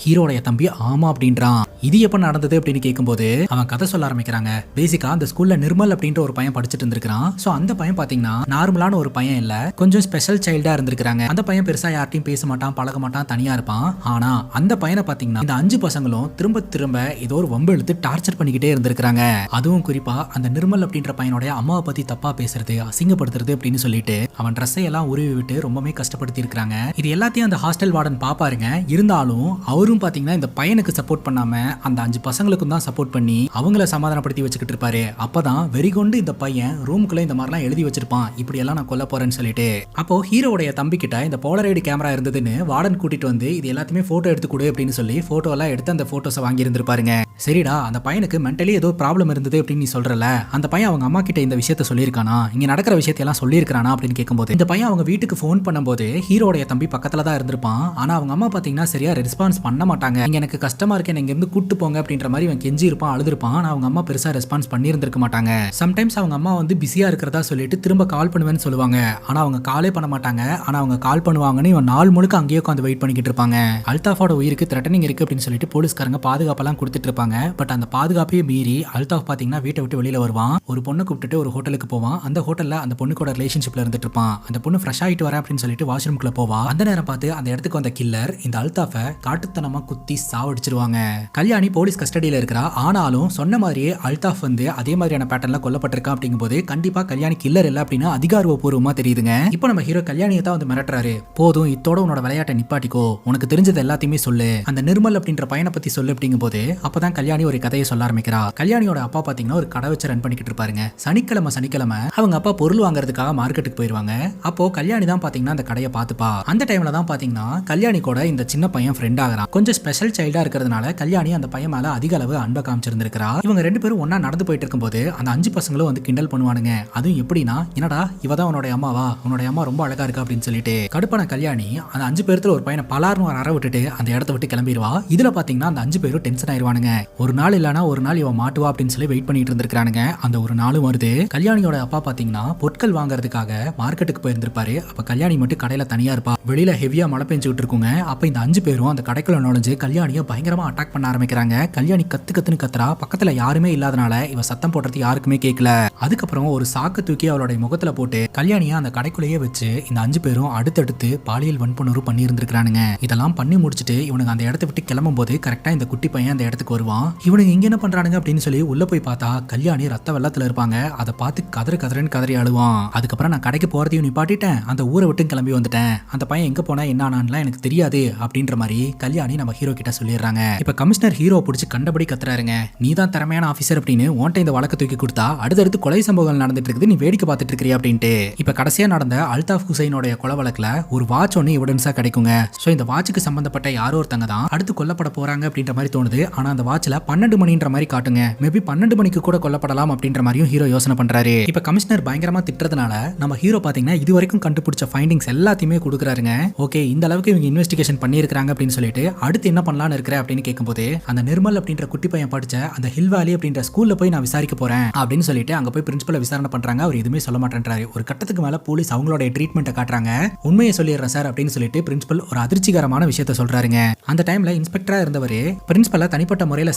ஹீரோடைய தம்பி ஆமா அப்படின்றான். இது எப்ப நடந்தது அப்படின்னு கேட்கும்போது அவன் கதை சொல்ல ஆரம்பிக்கிறாங்க. பேசிக்கா அந்த ஸ்கூல்ல நிர்மல் அப்படின்ற ஒரு பையன் படிச்சுட்டு இருந்திருக்கான். சோ அந்த பையன் பாத்தீங்கன்னா நார்மலான ஒரு பையன் இல்ல, கொஞ்சம் ஸ்பெஷல் சைல்டா இருந்திருக்காங்க. அந்த பையன் பெருசா யார்ட்டையும் பேச மாட்டான், பழக மாட்டான், தனியா இருப்பான். ஆனா அந்த பையனை பாத்தீங்கன்னா இந்த 5 பசங்களும் திரும்ப திரும்ப ஏதோ ஒரு வம்பு எடுத்து டார்ச்சர் பண்ணிக்கிட்டே இருந்திருக்காங்க. அதுவும் குறிப்பா அந்த நிர்மல் அப்படின்ற பையனுடைய அம்மாவை பத்தி தப்பா பேசுறது, அசிங்கப்படுத்துறது அப்படின்னு சொல்லிட்டு அவன் ட்ரெஸ்ஸை எல்லாம் உருவி விட்டு ரொம்பவே கஷ்டப்படுத்தி இருக்காங்க. இது எல்லாத்தையும் அந்த ஹாஸ்டல் வார்டன் பாப்பாருங்க. இருந்தாலும் அவரும் பாத்தீங்கன்னா இந்த பையனுக்கு சப்போர்ட் பண்ணாம அந்த 5 பசங்களுக்கும் தான் சப்போர்ட் பண்ணி அவங்கள சமாதானப்படுத்தி வச்சுக்கிட்டு இருப்பாரு. அப்பதான் வெறி கொண்டு இந்த பையன் ரூமுக்குள்ள இந்த மாதிரிலாம் எழுதி வச்சிருப்பான், இப்படி எல்லாம் நான் கொல்ல போறேன்னு சொல்லிட்டு. அப்போ ஹீரோடைய தம்பி கிட்ட இந்த போலரைடு கேமரா இருந்ததுன்னு வார்டன் கூட்டிட்டு வந்து இது எல்லாத்தையுமே போட்டோ எடுத்து கொடு அப்படின்னு சொல்லி போட்டோ எல்லாம் எடுத்து அந்த போட்டோஸை வாங்கி இருந்திருப்பாருங்க. சரிடா, அந்த பையனுக்கு மென்டலி ஏதோ ப்ராப்ளம் இருந்தது அப்படின்னு நீ சொல்றல, அந்த பையன் அவங்க அம்மா கிட்ட இந்த விஷயத்த சொல்லியிருக்கானா, இங்க நடக்கிற விஷயத்தையெல்லாம் சொல்லியிருக்கானா அப்படின்னு கேட்கும்போது இந்த பையன் அவங்க வீட்டுக்கு ஃபோன் பண்ணும்போது ஹீரோடைய தம்பி பக்கத்துல தான் இருந்திருப்பான். ஆனா அவங்க அம்மா பாத்தீங்கன்னா சரியா ரெஸ்பான்ஸ் பண்ண மாட்டாங்க. இங்க எனக்கு கஷ்டமா இருக்கு, இங்க இருந்து கூட்டு போங்க அப்படின்ற மாதிரி அவன் கெஞ்சி இருப்பான், அழுதுருப்பான். ஆனா அவங்க அம்மா பெருசா ரெஸ்பான்ஸ் பண்ணி இருந்திருக்க மாட்டாங்க. சம்டைம்ஸ் அவங்க அம்மா வந்து பிஸியா இருக்கிறதா சொல்லிட்டு திரும்ப கால் பண்ணுவேன்னு சொல்லுவாங்க. ஆனா அவங்க காலே பண்ண மாட்டாங்க. ஆனா அவங்க கால் பண்ணுவாங்கன்னு இவன் நாள் முழுக்க அங்கேயே உட்காந்து வெயிட் பண்ணிக்கிட்டு இருப்பாங்க. அல்தாஃபோட உயிருக்கு த்ரெட்டனிங் இருக்கு அப்படின்னு சொல்லிட்டு போலீஸ்காரங்க பாதுகாப்பெல்லாம் கொடுத்துட்டு இருப்பாங்க. பட் அந்த பாதுகாப்பையே மீறி அல்தாஃப் பாத்தீங்கன்னா வீட்டை விட்டு வெளியில வருவான். ஒரு பொண்ணை கூப்பிட்டுட்டு ஒரு ஹோட்டலுக்கு போவான். அந்த ஹோட்டல்ல அந்த பொண்ணுக்கூட ரிலேஷன்ஷிப்ல இருந்துட்டு இருப்பான். அந்த பொண்ணு ஃப்ரெஷ் ஆயிட்டு வரேன் அப்படின்னு சொல்லிட்டு வாஷ்ரூம்குள்ள போவா. அந்த நேரம் பார்த்து அந்த இடத்துக்கு வந்த கில்லர் இந்த அல்தாஃபை காட்டுத்தனமா குத்தி சாவடிச்சிருவாங்க. கல்யாணி போலீஸ் கஸ்டடியில இருக்கிறா. ஆனாலும் சொன்ன மாதிரியே அல்தாஃப் வந்து அதே மாதிரியான பேட்டர்ன்ல கொல்லப்பட்டிருக்கா. அப்படிங்கும்போது கண்டிப்பா கல்யாணி கில்லர் இல்ல அப்படின்னு அதிகாரப்பூர்வமா தெரியுதுங்க. இப்போ நம்ம ஹீரோ கல்யாணியை தான் வந்து மிரட்டுறாரு. போதும், இத்தோட உன்னோட விளையாட்டை நிப்பாட்டிக்கோ, உனக்கு தெரிஞ்சது எல்லாத்தையுமே சொல்லு, அந்த நிர்மல் அப்படின்ற பையனை பத்தி சொல்லு அப்படிங்கும் போது அப்பதான் கல்யாணி ஒரு கதையை சொல்ல ஆரம்பிக்கிறா. கல்யாணியோட அப்பா பாத்தீங்கன்னா ஒரு கடை வச்சு ரன் பண்ணிக்கிட்டு இருப்பாருங்க. சனிக்கிழமை அவங்க அப்பா பொருள் வாங்குறதுக்காக மார்க்கெட்டுக்கு போயிருவாங்க. அப்போ கல்யாணி தான் பாத்தீங்கன்னா அந்த கடையை பார்த்துப்பா. அந்த டைம்ல தான் பாத்தீங்கன்னா கல்யாணி கூட இந்த சின்ன பையன் ஃப்ரெண்ட் ஆகிறான். கொஞ்சம் ஸ்பெஷல் சைல்டா இருக்கிறதுனால கல்யாணி அந்த பையன் மேல அதிக அளவு அன்பை காமிச்சிருந்திருக்கிறா. இவங்க 2 பேரும் ஒன்னா நடந்து போயிட்டு இருக்கும்போது அந்த 5 பசங்களும் வந்து கிண்டல் பண்ணுவானுங்க. அதுவும் எப்படின்னா, என்னடா இவதான் உன்னோட அம்மாவா, உன்னோட அம்மா ரொம்ப அழகா இருக்கா அப்படின்னு சொல்லிட்டு கடுப்பான கல்யாணி அந்த 5 பேர்த்துல ஒரு பையனை பலார்னு ஒரு அற விட்டுட்டு அந்த இடத்த விட்டு கிளம்பிடுவா. இதுல பாத்தீங்கன்னா அந்த 5 பேரும் டென்ஷன் ஆயிருவானுங்க. ஒரு நாள் இல்லனா ஒரு நாள் இவன் மாட்டுவா அப்படின்னு சொல்லி வெயிட் பண்ணிட்டு இருந்திருக்கானுங்க. அந்த ஒரு நாளும் வருது. கல்யாணியோட அப்பா பாத்தீங்கன்னா பொருட்கள் வாங்குறதுக்காக மார்க்கெட்டுக்கு போயிருந்திருப்பாரு. அப்ப கல்யாணி மட்டும் கடையில தனியா இருப்பா. வெளியில ஹெவியா மழை பெஞ்சுட்டு இருக்குங்க. அப்ப இந்த 5 பேரும் அந்த கடைக்குள்ள நுழைஞ்சு கல்யாணியை பயங்கரமா அட்டாக் பண்ண ஆரம்பிக்கிறாங்க. கல்யாணி கத்துன்னு கத்துறா. பக்கத்துல யாருமே இல்லாதனால இவ சத்தம் போடுறது யாருக்குமே கேட்கல. அதுக்கப்புறம் ஒரு சாக்கு தூக்கி அவளுடைய முகத்துல போட்டு கல்யாணியை அந்த கடைக்குள்ளேயே வச்சு இந்த 5 பேரும் அடுத்தடுத்து பாலியல் வன்புணர்வு பண்ணி இருந்திருக்கானுங்க. இதெல்லாம் பண்ணி முடிச்சுட்டு இவனுக்கு அந்த இடத்த விட்டு கிளம்பும் போது கரெக்டா இந்த குட்டி பையன் அந்த இடத்துக்கு வருவான். வருவான். இவனுங்க இங்க என்ன பண்றானுங்க அப்படின்னு சொல்லி உள்ள போய் பார்த்தா கல்யாணி ரத்த வெள்ளத்துல இருப்பாங்க. அதை பார்த்து கதறன்னு கதறி அழுவான். அதுக்கப்புறம் நான் கடைக்கு போறதையும் நிப்பாட்டிட்டேன், அந்த ஊரை விட்டு கிளம்பி வந்துட்டேன், அந்த பையன் எங்க போனா என்ன ஆனான்லாம் எனக்கு தெரியாது அப்படின்ற மாதிரி கல்யாணி நம்ம ஹீரோ கிட்ட சொல்லிடுறாங்க. இப்ப கமிஷனர் ஹீரோ பிடிச்சி கண்டபடி கத்துறாருங்க. நீ தான் திறமையான ஆபீசர் அப்படின்னு உன்ட்ட இந்த வழக்கு தூக்கி கொடுத்தா அடுத்தடுத்து கொலை சம்பவங்கள் நடந்துட்டு இருக்குது, நீ வேடிக்கை பார்த்துட்டு இருக்கிறியா அப்படின்ட்டு. இப்ப கடைசியா நடந்த அல்தாஃப் ஹுசைனோட கொலை வழக்குல ஒரு வாட்ச் ஒன்னு எவிடன்ஸா கிடைக்குங்க. சோ இந்த வாட்சுக்கு சம்பந்தப்பட்ட யாரோ ஒருத்தங்க தான் அடுத்து கொல்லப்பட போறாங்க அப்படின்ற மாதிரி தோணுது. ஆனா அந்த வாட்ச்ல 12 மணின்ற மாதிரி காட்டுங்க. மேபி 12 மணிக்கு கூட கொல்லப்படலாம் அப்படின்ற மாதிரியும் ஹீரோ யோசனை பண்றாரு. இப்ப கமிஷனர் பயங்கரமா திட்டுறதுனால நம்ம ஹீரோ பாத்தீங்கன்னா இது வரைக்கும் கண்டுபிடிச்ச ஃபைண்டிங்ஸ் எல்லாத்தையுமே கொடுக்குறாருங்க. ஓகே, இந்த அளவுக்கு இவங்க இன்வெஸ்டிகேஷன் பண்ணியிருக்காங்க அப்படின்னு சொல்லிட்டு அடுத்து என்ன பண்ணலாம்னு இருக்கிற அப்படின்னு கேட்கும்போது அந்த நிர்மல் அப்படின்ற குட்டி பையன் படிச்ச அந்த ஹில் வேலி அப்படின்ற ஸ்கூல்ல போய் நான் விசாரிக்க போறேன் அப்படின்னு சொல்லிட்டு அங்க போய் பிரின்சிபலை விசாரணை பண்றாங்க. அவர் எதுவுமே சொல்ல மாட்டேன்றாரு. ஒரு கட்டத்துக்கு மேல போலீஸ் அவங்களோட ட்ரீட்மெண்ட்டை காட்டுறாங்க. உண்மையை சொல்லிடுறேன் சார் அப்படின்னு சொல்லிட்டு பிரின்சிபல் ஒரு அதிர்ச்சிகரமான விஷயத்த சொல்றாருங்க. அந்த டைம்ல இன்ஸ்பெக்டரா இருந்தவரு பிரின்சிபலை தனிப்பட்ட முறையில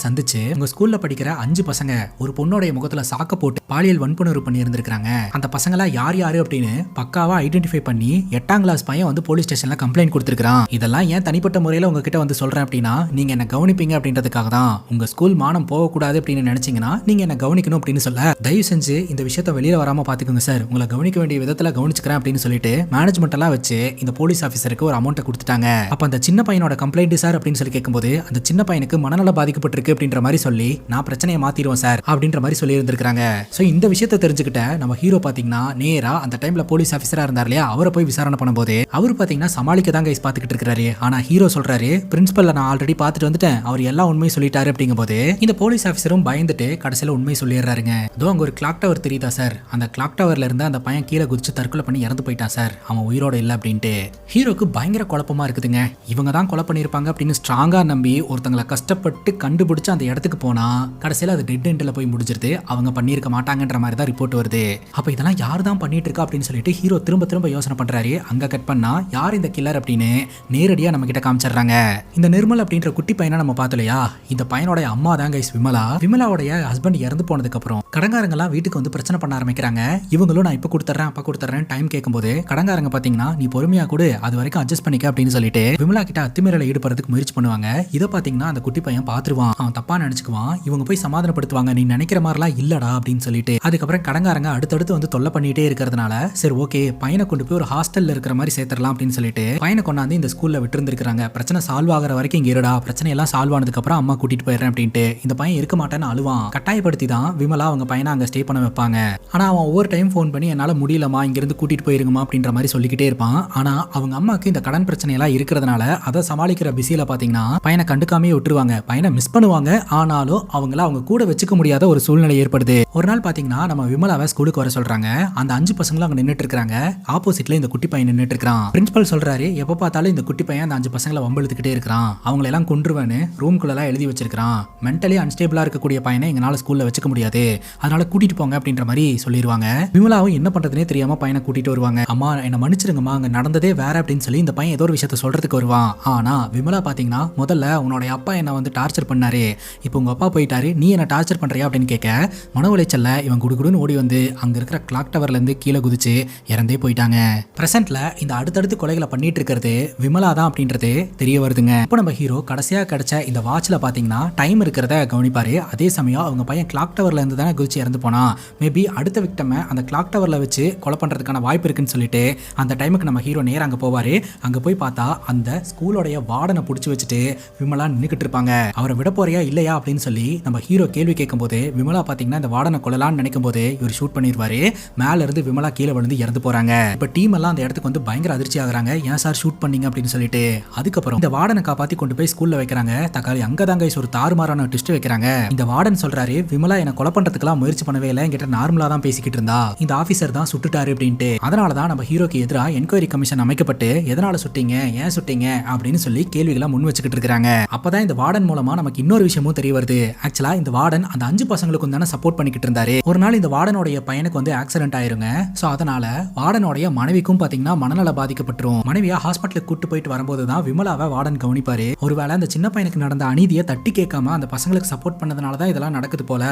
சந்திச்சு உங்க ஸ்கூல்ல படிக்கிற 5 பசங்க ஒரு பொண்ணோட முகத்துல சாக்க போட்டு பாலியல் வன்புணர்வு பண்ணி இருந்திருக்காங்க. அந்த பசங்களா யார் யாரு அப்படின்னு பக்காவா ஐடென்டிஃபை பண்ணி 8ஆம் கிளாஸ் பையன் வந்து போலீஸ் ஸ்டேஷன்ல கம்ப்ளைண்ட் கொடுத்திருக்கான். இதெல்லாம் ஏன் தனிப்பட்ட முறையில உங்ககிட்ட வந்து சொல்றேன் அப்படின்னா நீங்க என்ன கவனிப்பீங்க அப்படின்றதுக்காக தான். உங்க ஸ்கூல் மானம் போகக்கூடாது அப்படின்னு நினைச்சீங்கன்னா நீங்க என்ன கவனிக்கணும் அப்படின்னு சொல்ல தயவு செஞ்சு இந்த விஷயத்தை வெளியில வராம பாத்துக்கோங்க சார், உங்களை கவனிக்க வேண்டிய விதத்துல கவனிச்சுக்கிறேன் அப்படின்னு சொல்லிட்டு மேனேஜ்மெண்ட் எல்லாம் வச்சு இந்த போலீஸ் ஆபீசருக்கு ஒரு அமௌண்ட் கொடுத்துட்டாங்க. அப்ப அந்த சின்ன பையனோட கம்ப்ளைண்ட் சார் அப்படின்னு சொல்லி கேட்கும்போது அந்த சின்ன பையனுக்கு மனநல பாதிக்கப்பட்டிருக்கு அப்படின்ற மாதிரி சொல்லி நான் பிரச்சனையை மாத்திடுவோம் சார் அப்படின்ற மாதிரி சொல்லி இருந்திருக்காங்க. சோ இந்த விஷயத்தை தெரிஞ்சுக்கிட்ட நம்ம ஹீரோ பாத்தீங்கன்னா நேரா அந்த டைம்ல போலீஸ் ஆபீசரா இருந்தார் இல்லையா, அவரை போய் விசாரணை பண்ணும்போது அவர் பாத்தீங்கன்னா சமாளிக்க தான் கைஸ் பாத்துக்கிட்டு இருக்காரு. ஆனா ஹீரோ சொல்றாரு பிரின்சிபல் நான் ஆல்ரெடி பாத்துட்டு வந்துட்டேன், அவர் எல்லா உண்மையும் சொல்லிட்டாரு அப்படிங்கும்போது இந்த போலீஸ் ஆபீசரும் பயந்துட்டு கடைசியில உண்மை சொல்லிடுறாருங்க. இதோ அங்க ஒரு கிளாக் டவர் தெரியுதா சார், அந்த கிளாக் டவர்ல இருந்து அந்த பையன் கீழே குதிச்சு தற்கொலை பண்ணி இறந்து போயிட்டான் சார், அவன் உயிரோட இல்ல அப்படின்ட்டு. ஹீரோக்கு பயங்கர குழப்பமா இருக்குதுங்க. இவங்க தான் கொலை பண்ணிருப்பாங்க அப்படின்னு ஸ்ட்ராங்கா நம்பி ஒருத்தங்களை கஷ்டப்பட்டு கண்டுபிடிச்சு அந்த இடத்துக்கு போனா கடைசியில அது டெட் எண்ட்ல போய் முடிஞ்சிருது. அவங்க பண்ணிருக்க மாட்டாங்கன்ற மாதிரி தான் ரிப்போர்ட் வருது. அப்ப இதெல்லாம் யார் தான் பண்ணிட்டு இருக்கா அப்படின்னு சொல்லிட்டு ஹீரோ திரும்ப திரும்ப யோசனை பண்றாரு. அங்க கட் பண்ணா யார் இந்த கில்லர் அப்படின்னு நேரடியா நம்ம கிட்ட காமிச்சிடுறாங்க. இந்த நிர்மல் அப்படின்ற குட்டி பையனை நம்ம பார்த்தலையா, இந்த பையனோட அம்மா தான் கைஸ் விமலா. விமலாவுடைய ஹஸ்பண்ட் இறந்து போனதுக்கு அப்புறம் கடங்காரங்க எல்லாம் வீட்டுக்கு வந்து பிரச்சனை பண்ண ஆரம்பிக்கிறாங்க. இவங்களும் நான் இப்ப கொடுத்துறேன் அப்ப கொடுத்துறேன் டைம் கேட்கும்போது கடங்காரங்க பாத்தீங்கன்னா நீ பொறுமையா கூட அது வரைக்கும் அட்ஜஸ்ட் பண்ணிக்க அப்படின்னு சொல்லிட்டு விமலா கிட்ட அத்துமீறல ஈடுபடுறதுக்கு முயற்சி பண்ணுவாங்க. இதை பாத்தீங்கன்னா அந்த குட்டி பையன் பாத்துருவான், அவன் தப்பா நினைச்சுக்குவான். இவங்க போய் சமாதானப்படுத்துவாங்க, நீ நினைக்கிற மாதிரிலாம் இல்லடா அப்படின்னு சொல்லிட்டு. அதுக்கப்புறம் கடங்காரங்க அடுத்தடுத்து வந்து தொல்லை பண்ணிட்டே இருக்கிறதுனால சரி ஓகே பையனை கொண்டு போய் ஒரு ஹாஸ்டல்ல இருக்கிற மாதிரி சேர்த்துடலாம் அப்படின்னு சொல்லிட்டு பையனை கொண்டாந்து இந்த ஸ்கூல்ல விட்டு இருந்திருக்காங்க. பிரச்சனை சால்வ் ஆகிற வரைக்கும் இங்க இருடா, பிரச்சனை எல்லாம் சால்வ் ஆனதுக்கு அப்புறம் அம்மா கூட்டிட்டு போயிடுறேன் அப்படின்ட்டு. இந்த பையன் இருக்க மாட்டேன்னு அழுவான். கட்டாயப்படுத்தி தான் விமலா அவங்க பையனை அங்க ஸ்டே பண்ண வைப்பாங்க. ஆனா அவன் ஒவ்வொரு டைம் ஃபோன் பண்ணி என்னால முடியலமா இங்க இருந்து கூட்டிட்டு போயிருங்கமா அப்படின்ற மாதிரி சொல்லிக்கிட்டே இருப்பான். ஆனா அவங்க அம்மாக்கு இந்த கடன் பிரச்சனை எல்லாம் இருக்கிறதுனால அதை சமாளிக்கிற பிஸியில பாத்தீங்கன்னா பையனை கண்டுக்காமே விட்டுருவாங்க. பையனை மிஸ் பண்ணுவாங்க. ஆனாலும் அவங்கள அவங்க கூட வச்சுக்க முடியாத ஒரு சூழ்நிலை ஏற்படுது. ஒரு நாள் பாத்தீங்கன்னா நம்ம விமலாவை ஸ்கூலுக்கு வர சொல்றாங்க. அந்த 5 பசங்களும் அங்க நின்னுட்டு இருக்காங்க. ஆப்போசிட்ல இந்த குட்டி பையன் நின்னுட்டு இருக்கான். பிரின்சிபல் சொல்றாரு எப்ப பார்த்தாலும் இந்த குட்டி பையன் அந்த 5 பசங்களை வம்பிழுத்துக்கிட்டே இருக்கான், அவங்களை எல்லாம் கொன்றுவேன்னு ரூம்குள்ள எல்லாம் எழுதி வச்சிருக்கான். மென்டலி அன்ஸ்டேபிளா இருக்கக்கூடிய பையனை எங்களால ஸ்கூல்ல வச்சுக்க முடியாது, அதனால கூட்டிட்டு போங்க அப்படின்ற மாதிரி சொல்லிடுவாங்க. விமலாவும் என்ன பண்றதுனே தெரியாம பையனை கூட்டிட்டு வருவாங்க. அம்மா என்ன மன்னிச்சிருங்கம்மா, அங்க நடந்ததே வேற அப்படின்னு சொல்லி இந்த பையன் ஏதோ ஒரு விஷயத்த சொல்றதுக்கு வருவான். ஆனா விமலா பாத்தீங்கன்னா முதல்ல உன்னோட அப்பா என்ன வந்து டார்ச்சர் பண்ணாரு, இப்போ உங்க அப்பா போயிட்டாரு, நீ என்ன டார்ச்சர் பண்றியா அப்படின்னு கேட்க மன உளைச்சல்ல இவன் குடுகுடுன்னு ஓடி வந்து அங்க இருக்கிற கிளாக் டவர்ல இருந்து கீழே குதிச்சு இறந்தே போயிட்டாங்க. பிரசன்ட்ல இந்த அடுத்தடுத்து கொலைகளை பண்ணிட்டு இருக்கிறது விமலா தான் அப்படின்றது தெரிய வருதுங்க. இப்போ நம்ம ஹீரோ கடைசியா கிடைச்ச இந்த வாட்ச்ல பாத்தீங்கன்னா டைம் இருக்கிறத கவனிப்பாரு. அதே சமயம் அவங்க பையன் கிளாக் டவர்ல இருந்து தானே குதிச்சு இறந்து போனா, மேபி அடுத்த விக்டமை அந்த கிளாக் டவர்ல வச்சு கொலை பண்றதுக்கான வாய்ப்பு இருக்குன்னு சொல்லிட்டு அந்த டைமுக்கு நம்ம ஹீரோ நேரா அங்க போவாரு. அங்க போய் பார்த்தா அந்த ஸ்கூலோடைய வார்டனை புடிச்சு வச்சுட்டு விமலா நின்னுக்கிட்டு இருப்பாங்க. அவரை விட போறியா இல்லையா அப்படின்னு சொல்லி நம்ம ஹீரோ கேள்வி கேட்கும் போது விமலா பாத்தீங்கன்னா இந்த வார்டனை கொல்லலாம்னு நினைக்கும் போது இவர் ஷூட் பண்ணிடுவாரு. மேல இருந்து விமலா கீழே விழுந்து இறந்து போறாங்க. இப்ப டீம் எல்லாம் அந்த இடத்துக்கு வந்து பயங்கர அதிர்ச்சி ஆகுறாங்க. ஏன் சார் ஷூட் பண்ணீங்க அப்படின்னு சொல்லிட்டு. அதுக்கப்புறம் இந்த வார்டனை காப்பாத்தி கொண்டு போய் ஸ்கூல்ல வைக்கிறாங்க. தக்காளி அங்கதாங்க ஒரு தாறுமாறான ட்விஸ்ட் வைக்கிறாங்க. இந்த வார்டன் சொல்றாரு விமலா என்ன கொலை பண்றதுக்கெல்லாம் முயற்சி பண்ணவே இல்லை, என்கிட்ட நார்மலா தான் பேசிக்கிட்டு இருந்தா, இந்த ஆபீசர் தான் சுட்டுட்டாரு அப்படின்ட்டு. அதனாலதான் நம்ம ஹீரோக்கு எதிராக என்கொயரி கமிஷன் அமைக்கப்பட்டு எதனால சுட்டீங்க ஏன் சுட்டீங்க அப்படின்னு சொல்லி கேள்விகளை முன் வச்சுக்கிட்டு இருக்காங்க. அப்பதான் இந்த வார்டன் மூலமா நமக்கு இன்னொரு விஷயமும் தெரிய வருது. ஆக்சுவலா இந்த வார்டன் அந்த 5 பசங்களுக்கும் தானே சப்போர்ட் பண்ணிக்கிட்டு இருந்தாரு. ஒரு நாள் இந்த வார்டனுடைய பையனுக்கு வந்து ஆக்சிடென்ட் ஆயிருங்க. சோ அதனால வார்டனுடைய மனைவிக்கும் பாத்தீங்கன்னா மனநல பாதிக்கப்பட்டுரும். மனைவியா ஹாஸ்பிட்டலுக்கு கூட்டு போயிட்டு வரும்போது தான் விமலாவை வார்டன் கவனிப்பாரு. ஒருவேளை அந்த சின்ன பையனுக்கு நடந்த அநீதியை தட்டி கேட்காம அந்த பசங்களுக்கு சப்போர்ட் பண்ணதுனால தான் இதெல்லாம் நடக்குது போல,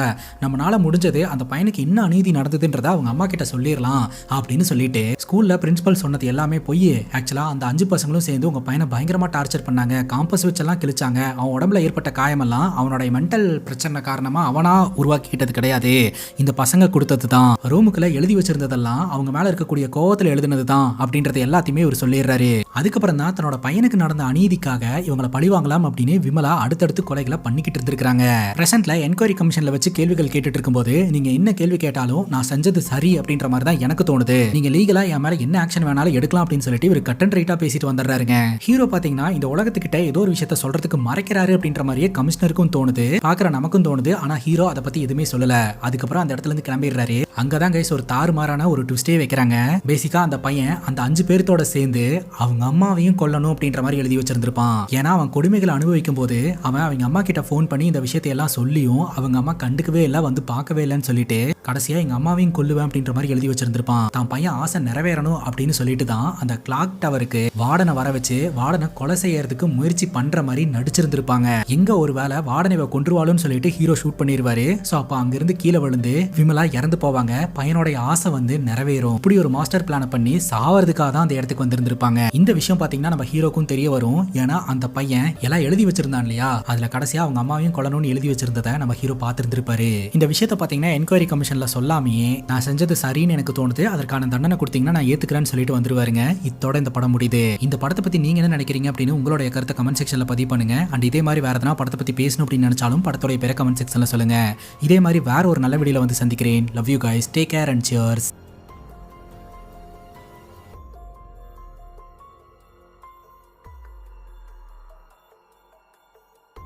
நம்மளால முடிஞ்சது அந்த பையனுக்கு என்ன அநீதி நடந்ததுன்றத அவங்க அம்மா கிட்ட சொல்லிடலாம் அப்படின்னு சொல்லிட்டு ஸ்கூல்ல பிரின்சிபல் சொன்னது எல்லாமே போய் ஆக்சுவலா அந்த 5 பசங்களும் சேர்ந்து உங்க பையனை பயங்கரமா டார்ச்சர் பண்ணாங்க, காம்பஸ் வச்செல்லாம் கிழிச்சாங்க, அவன் உடம்புல ஏற்பட்ட காயமெல்லாம் இதெல்லாம் அவனோட மென்டல் பிரச்சனை காரணமா அவனா உருவாக்கிக்கிட்டது கிடையாது, இந்த பசங்க கொடுத்தது தான். ரூமுக்குள்ள எழுதி வச்சிருந்ததெல்லாம் அவங்க மேல இருக்கக்கூடிய கோவத்துல எழுதுனது தான் அப்படின்றது எல்லாத்தையுமே இவர் சொல்லிடுறாரு. அதுக்கப்புறம் தான் தன்னோட பையனுக்கு நடந்த அநீதிக்காக இவங்களை பழிவாங்கலாம் அப்படின்னு விமலா அடுத்தடுத்து கொலைகளை பண்ணிக்கிட்டு இருந்திருக்காங்க. பிரசன்ட்ல என்கொயரி கமிஷன்ல வச்சு கேள்விகள் கேட்டுட்டு இருக்கும்போது நீங்க என்ன கேள்வி கேட்டாலும் நான் செஞ்சது சரி அப்படின்ற மாதிரி தான் எனக்கு தோணுது, நீங்க லீகலா என் மேல என்ன ஆக்ஷன் வேணாலும் எடுக்கலாம் அப்படின்னு சொல்லிட்டு இவர் கட் அண்ட் ரைட்டா பேசிட்டு வந்துடுறாருங்க. ஹீரோ பாத்தீங்கன்னா இந்த உலகத்துக்கிட்ட ஏதோ ஒரு விஷயத்த சொல்றதுக்கு மறைக்கிறாரு அப்படின்ற மாதிரியே கமிஷனருக்கும் தோணுது, பாக்குற நமக்கும் தோணுது. ஆனா ஹீரோ அதை பத்தி எதுவுமே சொல்லல. அதுக்கப்புறம் அந்த இடத்துல இருந்து கிளம்பிடுறாரு. அங்கதான் கைஸ் ஒரு தாறுமாறான ஒரு ட்விஸ்டே வைக்கிறாங்க. பேசிக்கா அந்த பையன் அந்த 5 பேர்த்தோட சேர்ந்து அவங்க அம்மாவையும் கொல்லணும் அப்படின்ற மாதிரி எழுதி வச்சிருந்திருப்பான். ஏன்னா அவன் கொடுமைகளை அனுபவிக்கும் போது அவன் அவங்க அம்மா கிட்ட போன் பண்ணி இந்த விஷயத்தை எல்லாம் சொல்லியும் அவங்க அம்மா கண்டுக்கவே இல்லை, வந்து பார்க்கவே இல்லைன்னு சொல்லிட்டு கடைசியா எங்க அம்மாவையும் கொல்லுவேன் அப்படின்ற மாதிரி எழுதி வச்சிருந்திருப்பான். தான் பையன் ஆசை நிறைவேறணும் அப்படின்னு சொல்லிட்டு தான் அந்த கிளாக் டவருக்கு வார்டனை வர வச்சு வார்டனை கொலை செய்யறதுக்கு முயற்சி பண்ற மாதிரி நடிச்சிருந்திருப்பாங்க. எங்க ஒரு வேளை வார்டனை கொன்றுவாளுன்னு சொல்லிட்டு ஹீரோ ஷூட் பண்ணிடுவாரு. சோ அப்ப அங்கிருந்து கீழே விழுந்து விமலா இறந்து போவாங்க. பையனோட ஆசை வந்து நிறைவேறும். இப்படி ஒரு மாஸ்டர் பிளான பண்ணி சாவறதுக்காக தான் அந்த இடத்துக்கு வந்திருந்திருப்பாங்க. இந்த விஷயம் பாத்தீங்கன்னா நம்ம ஹீரோக்கும் தெரிய வரும். ஏன்னா அந்த பையன் எல்லாம் எழுதி வச்சிருந்தான் இல்லையா, அதுல கடைசியா அவங்க அம்மாவையும் கொல்லணும்னு எழுதி வச்சிருந்ததை நம்ம ஹீரோ பார்த்திருந்திருப்பாரு. இந்த விஷயத்த பாத்தீங்கன்னா என்கொயரி கமிஷன்ல சொல்லாமையே நான் செஞ்சது சரின்னு எனக்கு தோணுது, அதற்கான தண்டனை கொடுத்தீங்கன்னா நான் ஏத்துக்கிறேன்னு சொல்லிட்டு வந்துருவாருங்க. இதோட இந்த படம் முடியுது. இந்த படத்தை பத்தி நீங்க என்ன நினைக்கிறீங்க அப்படின்னு உங்களுடைய கருத்தை கமெண்ட் செக்ஷன்ல பதிவு பண்ணுங்க. அண்ட் இதே மாதிரி வேற எதனா படத்தை பத்தி பேசணும் அப்படின்னு நினைச்சாலும் படத்தோட பேரை கமெண்ட் செக்ஷன்ல சொல்லுங்க. இதே மாதிரி வேற ஒரு நல்ல வீடியோல வந்து சந்திக்கிறேன். Love you guys, take care and cheers.